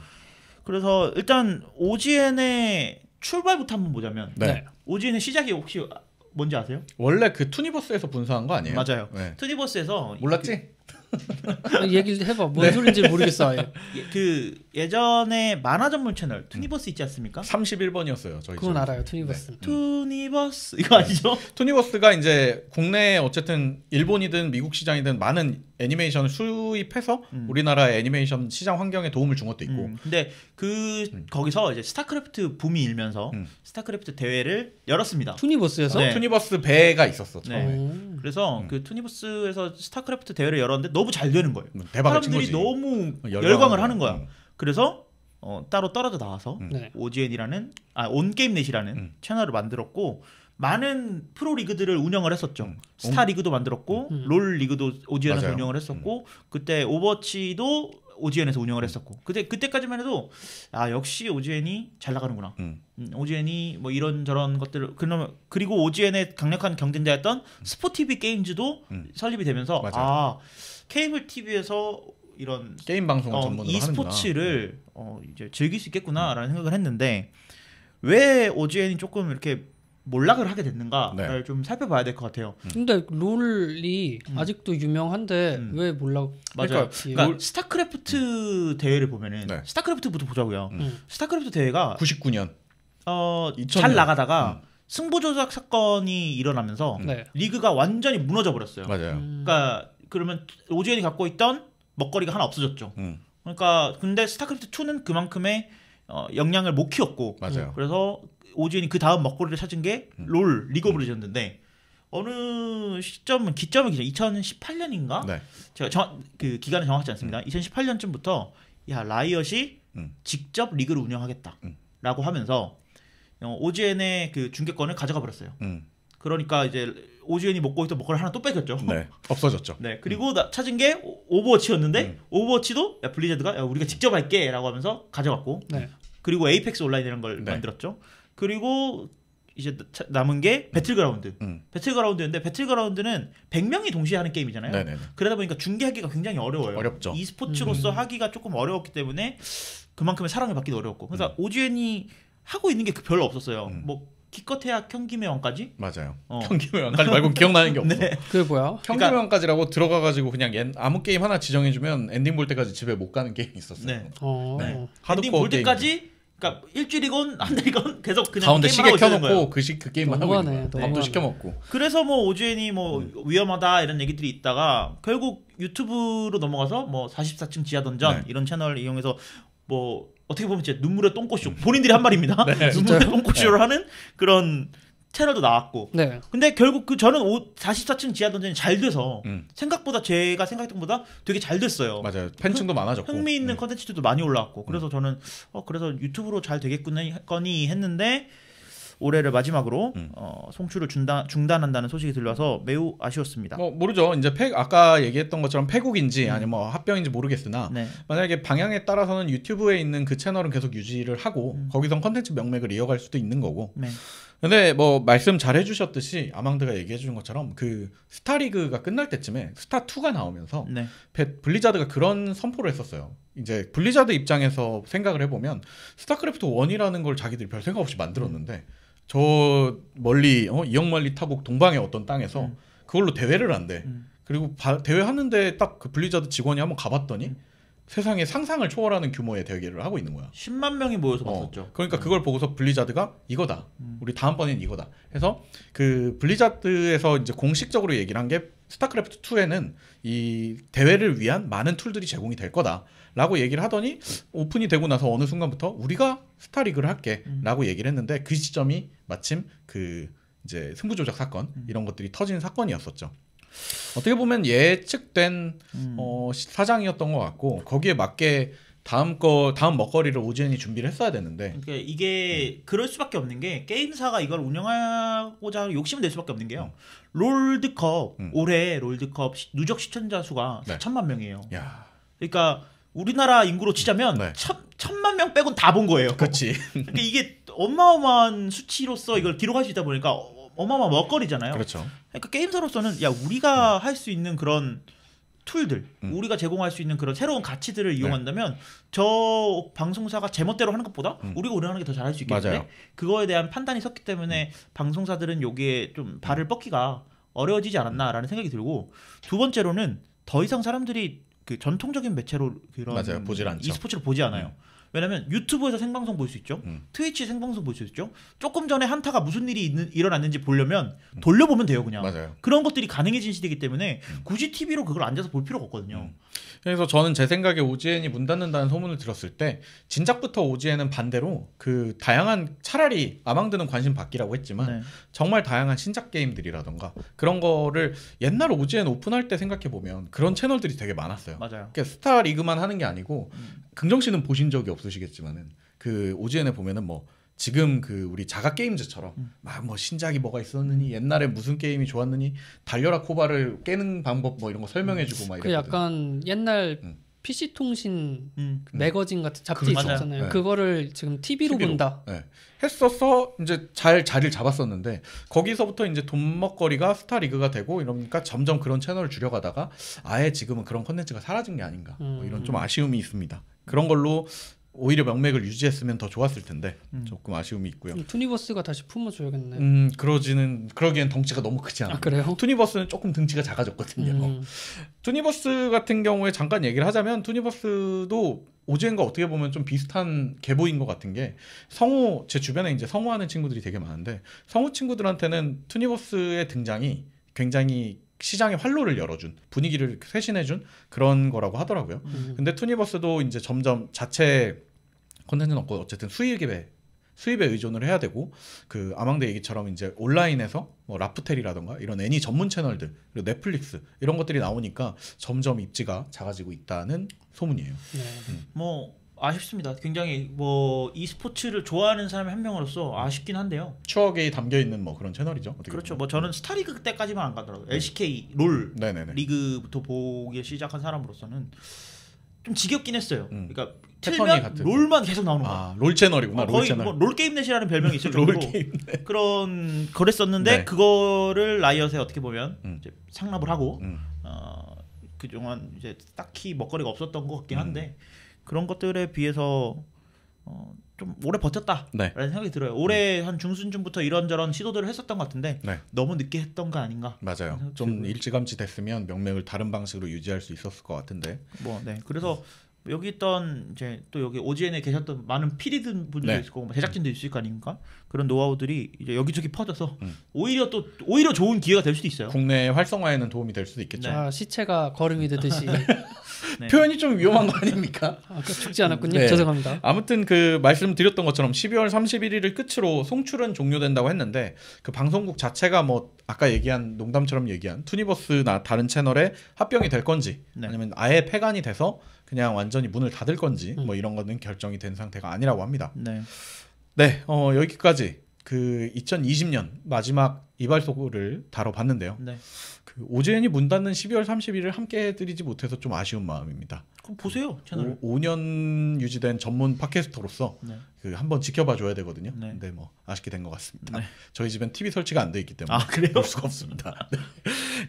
그래서 일단 OGN의 출발부터 한번 보자면 OGN의 시작이 혹시 뭔지 아세요? 원래 그 투니버스에서 분사한 거 아니에요? 맞아요. 투니버스에서 몰랐지? 얘기를 해봐. 뭔 소린지 모르겠어. 아예. 그 예전에 만화 전문 채널 투니버스 있지 않습니까? 31번이었어요. 저희 그건 알아요. 투니버스. 투니버스 이거 아니죠? 투니버스가 이제 국내에 어쨌든 일본이든 미국 시장이든 많은 애니메이션을 수입해서 우리나라의 애니메이션 시장 환경에 도움을 준 것도 있고. 근데 거기서 이제 스타크래프트 붐이 일면서 스타크래프트 대회를 열었습니다. 투니버스에서? 투니버스 배가 있었어. 그래서 그 투니버스에서 스타크래프트 대회를 열었는데 너무 잘 되는 거예요. 대박을 친 사람들이 거지. 너무 열광을 하는 거야. 그래서 따로 떨어져 나와서 OGN이라는 온게임넷이라는 채널을 만들었고 많은 프로 리그들을 운영을 했었죠. 스타 리그도 만들었고 롤 리그도 OGN에서 운영을 했었고 그때 오버워치도 OGN에서 운영을 했었고 그때까지만 해도 역시 OGN이 잘 나가는구나. OGN이 뭐 이런저런 것들을 그리고 OGN의 강력한 경쟁자였던 스포티비 게임즈도 설립이 되면서 케이블 TV에서 이런 게임 방송을 전문으로 e스포츠를 이제 즐길 수 있겠구나라는 생각을 했는데 왜 OGN이 조금 이렇게 몰락을 하게 됐는가를 좀 살펴봐야 될 것 같아요. 근데 롤이 아직도 유명한데 왜 몰락? 맞아요. 그러니까 스타크래프트 대회를 보면은 스타크래프트부터 보자고요. 스타크래프트 대회가 99년 잘 나가다가 승부조작 사건이 일어나면서 리그가 완전히 무너져 버렸어요. 맞아요. 그러니까 그러면 OGN이 갖고 있던 먹거리가 하나 없어졌죠. 그러니까 근데 스타크래프트 2는 그만큼의 역량을 못 키웠고 그래서 OGN이 그 다음 먹거리를 찾은 게 롤 리그 오브 레전드인데 어느 기점은 2018년인가? 제가 그 기간은 정확하지 않습니다. 2018년쯤부터 라이엇이 직접 리그를 운영하겠다라고 하면서 OGN의 그 중계권을 가져가 버렸어요. 그러니까 이제 오지엔이 먹고 있던 먹거리 하나 또 뺏겼죠. 네, 없어졌죠. 네, 그리고 찾은 게 오버워치였는데 오버워치도 야, 블리자드가 야, 우리가 직접 할게라고 하면서 가져갔고, 네. 그리고 에이펙스 온라인이라는 걸 네. 만들었죠. 그리고 이제 남은 게 배틀그라운드. 배틀그라운드인데 배틀그라운드는 100명이 동시에 하는 게임이잖아요. 네네네. 그러다 보니까 중계하기가 굉장히 어려워요. 어렵죠. e스포츠로서 하기가 조금 어려웠기 때문에 그만큼의 사랑을 받기도 어려웠고. 그래서 오지엔이 하고 있는 게 별로 없었어요. 뭐 기껏해야 경기의 왕까지? 맞아요. 어. 경기의 왕까지 말고 기억나는 게 없어. 네. 그게 뭐야? 경기의 왕까지라고 들어가가지고 그냥 아무 게임 하나 지정해주면 엔딩 볼 때까지 집에 못 가는 게임이 있었어요. 네. 네. 엔딩 하드코어 볼 때까지 그러니까 일주일이건 한 달이건 계속 그냥 가운데 게임만 시계 하고 있는 거예요. 켜놓고 그 게임만 하고 너무하네, 있는 거야. 밥도 너무하네. 시켜 먹고. 그래서 뭐 오지엔이 뭐 위험하다 이런 얘기들이 있다가 결국 유튜브로 넘어가서 뭐 44층 지하 던전 네. 이런 채널 이용해서 뭐 어떻게 보면 진짜 눈물의 똥꼬쇼 본인들이 한 말입니다. 네. 눈물의 똥꼬쇼를 하는 그런 채널도 나왔고. 네. 근데 결국 저는 44층 지하 던전이 잘 돼서 생각보다 제가 생각했던 것보다 되게 잘 됐어요. 맞아요. 팬층도 많아졌고. 흥미있는 컨텐츠들도 많이 올라왔고. 그래서 저는 그래서 유튜브로 잘 되겠거니 했는데 올해를 마지막으로 송출을 중단한다는 소식이 들려서 매우 아쉬웠습니다. 뭐 모르죠. 이제 아까 얘기했던 것처럼 폐국인지 아니면 뭐 합병인지 모르겠으나 네. 만약에 방향에 따라서는 유튜브에 있는 그 채널은 계속 유지를 하고 거기선 컨텐츠 명맥을 이어갈 수도 있는 거고. 네. 근데 뭐 말씀 잘 해주셨듯이 아망드가 얘기해 주는 것처럼 그 스타리그가 끝날 때쯤에 스타2가 나오면서 네. 블리자드가 그런 선포를 했었어요. 이제 블리자드 입장에서 생각을 해보면 스타크래프트 1이라는 걸 자기들이 별 생각 없이 만들었는데 저 멀리 2억 마리 타국 동방의 어떤 땅에서 그걸로 대회를 한대. 그리고 대회 하는데 딱 그 블리자드 직원이 한번 가봤더니 세상에 상상을 초월하는 규모의 대회를 하고 있는 거야. 10만 명이 모여서 봤었죠. 그러니까 그걸 보고서 블리자드가 이거다. 우리 다음번엔 이거다. 해서 그 블리자드에서 이제 공식적으로 얘기를 한 게 스타크래프트 2에는 이 대회를 위한 많은 툴들이 제공이 될 거다라고 얘기를 하더니 오픈이 되고 나서 어느 순간부터 우리가 스타리그를 할게라고 얘기를 했는데 그 시점이 마침 그 이제 승부조작 사건 이런 것들이 터진 사건이었었죠. 어떻게 보면 예측된 사장이었던 것 같고 거기에 맞게 다음 먹거리를 오지엔이 준비를 했어야 되는데 그러니까 이게 그럴 수밖에 없는 게 게임사가 이걸 운영하고자 욕심을 낼 수밖에 없는 게요. 롤드컵 올해 롤드컵 누적 시청자 수가 네. 4천만 명이에요. 야, 그러니까 우리나라 인구로 치자면 네. 1,000만 명 빼곤 다 본 거예요. 그렇지. 그러니까 이게 어마어마한 수치로서 이걸 기록할 수 있다 보니까 어마어마한 먹거리잖아요. 그렇죠. 그러니까 게임사로서는 야 우리가 할 수 있는 그런 툴들, 우리가 제공할 수 있는 그런 새로운 가치들을 이용한다면 저 방송사가 제멋대로 하는 것보다 우리가 운영하는 게 더 잘할 수 있겠는데 맞아요. 그거에 대한 판단이 섰기 때문에 방송사들은 여기에 좀 발을 뻗기가 어려워지지 않았나라는 생각이 들고 두 번째로는 더 이상 사람들이 그 전통적인 매체로 그런 맞아요. 보질 않죠. e스포츠를 보지 않아요. 왜냐면 유튜브에서 생방송 볼 수 있죠. 트위치 생방송 볼 수 있죠. 조금 전에 한타가 무슨 일이 일어났는지 보려면 돌려보면 돼요, 그냥. 맞아요. 그런 것들이 가능해진 시대이기 때문에 굳이 TV로 그걸 앉아서 볼 필요가 없거든요. 그래서 저는 제 생각에 오지엔이 문 닫는다는 소문을 들었을 때 진작부터 오지엔은 반대로 그 다양한 차라리 아망드는 관심 받기라고 했지만 네. 정말 다양한 신작 게임들이라던가 그런 거를 옛날 오지엔 오픈할 때 생각해 보면 그런 채널들이 되게 많았어요. 맞아요. 그러니까 스타 리그만 하는 게 아니고 긍정 씨는 보신 적이 없으시겠지만은 그 오지엔에 보면은 뭐 지금 그 우리 자가 게임즈처럼 막 뭐 신작이 뭐가 있었느니 옛날에 무슨 게임이 좋았느니 달려라 코바를 깨는 방법 뭐 이런 거 설명해주고 막 그 이랬거든. 약간 옛날 PC 통신 매거진 같은 잡지 그렇죠. 있었잖아요. 네. 그거를 지금 TV로 본다. 네. 했었어. 이제 잘 자리를 잡았었는데 거기서부터 이제 돈 먹거리가 스타 리그가 되고 이러니까 점점 그런 채널을 줄여가다가 아예 지금은 그런 컨텐츠가 사라진 게 아닌가. 뭐 이런 좀 아쉬움이 있습니다. 그런 걸로 오히려 명맥을 유지했으면 더 좋았을 텐데 조금 아쉬움이 있고요. 투니버스가 다시 품어줘야겠네. 그러기엔 덩치가 너무 크지 않아요. 아 그래요? 투니버스는 조금 등치가 작아졌거든요. 투니버스 같은 경우에 잠깐 얘기를 하자면 투니버스도 오지엔과 어떻게 보면 좀 비슷한 계보인 것 같은 게 성우 제 주변에 이제 성우하는 친구들이 되게 많은데 성우 친구들한테는 투니버스의 등장이 굉장히 시장의 활로를 열어준 분위기를 쇄신해준 그런 거라고 하더라고요. 근데 투니버스도 이제 점점 자체 콘텐츠는 없고 어쨌든 수입에 의존을 해야 되고 그 아망드 얘기처럼 이제 온라인에서 뭐 라프텔이라던가 이런 애니 전문 채널들 그리고 넷플릭스 이런 것들이 나오니까 점점 입지가 작아지고 있다는 소문이에요. 네. 뭐 아쉽습니다. 굉장히 뭐 e스포츠를 좋아하는 사람 한 명으로서 아쉽긴 한데요. 추억이 담겨 있는 뭐 그런 채널이죠. 어떻게 그렇죠. 보면. 뭐 저는 스타리그 때까지만 안 가더라고요. LCK 롤 네네네. 리그부터 보기 시작한 사람으로서는 좀 지겹긴 했어요. 그러니까 패턴이 틀면 같은. 롤만 계속 나오는 거야. 아, 롤 채널이구나. 롤 거의 채널. 뭐 롤게임넷이라는 별명이 있을 정도로 롤게임넷. 그런 그랬었는데 네. 그거를 라이엇에 어떻게 보면 이제 상납을 하고 음. 그동안 이제 딱히 먹거리가 없었던 것 같긴 한데 그런 것들에 비해서 좀 오래 버텼다라는 네. 생각이 들어요. 올해 한 중순쯤부터 이런저런 시도들을 했었던 것 같은데 네. 너무 늦게 했던 거 아닌가? 맞아요. 생각이 좀 들고요. 일찌감치 됐으면 명맥을 다른 방식으로 유지할 수 있었을 것 같은데. 뭐, 네. 그래서 여기 있던 이제 또 여기 OGN에 계셨던 많은 PD들 분들도 네. 있을 거고 뭐 제작진도 있을 거 아닙니까? 그런 노하우들이 이제 여기저기 퍼져서 오히려 좋은 기회가 될 수도 있어요. 국내 활성화에는 도움이 될 수도 있겠죠. 네. 아, 시체가 거름이 되듯이 네. 표현이 좀 위험한 거 아닙니까? 죽지 않았군요. 네. 죄송합니다. 아무튼 그 말씀드렸던 것처럼 12월 31일을 끝으로 송출은 종료된다고 했는데 그 방송국 자체가 뭐 아까 얘기한 농담처럼 얘기한 투니버스나 다른 채널에 합병이 될 건지 네. 아니면 아예 폐간이 돼서 그냥 완전히 문을 닫을 건지 뭐 이런 거는 결정이 된 상태가 아니라고 합니다. 네. 네, 여기까지 그 2020년 마지막 이발소를 다뤄봤는데요. 네. 그 OGN이 문 닫는 12월 30일을 함께 해드리지 못해서 좀 아쉬운 마음입니다. 그럼 보세요 채널. 5년 유지된 전문 팟캐스터로서 네. 그 한번 지켜봐 줘야 되거든요. 네. 근데 뭐 아쉽게 된 것 같습니다. 네. 저희 집엔 TV 설치가 안 돼 있기 때문에 아, 그래요? 볼 수가 없습니다. 네.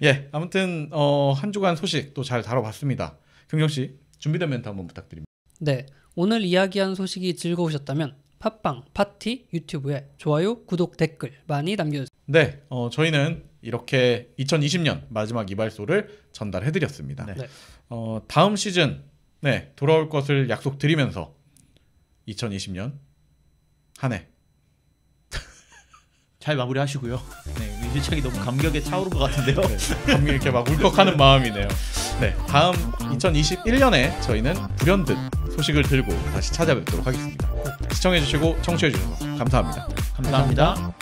예, 아무튼 한 주간 소식 또 잘 다뤄봤습니다. 긍정 씨 준비된 멘트 한번 부탁드립니다. 네, 오늘 이야기한 소식이 즐거우셨다면 팟빵, 파티, 유튜브에 좋아요, 구독, 댓글 많이 남겨주세요. 네, 저희는 이렇게 2020년 마지막 이발소를 전달해드렸습니다. 네. 네. 다음 시즌 돌아올 것을 약속드리면서 2020년 한 해 잘 마무리하시고요. 네, 유재창이 너무 감격에 차오른 것 같은데요. 감기 이렇게 막 울컥하는 마음이네요. 네, 다음 2021년에 저희는 불현듯 소식을 들고 다시 찾아뵙도록 하겠습니다. 시청해주시고 청취해주셔서 감사합니다. 감사합니다.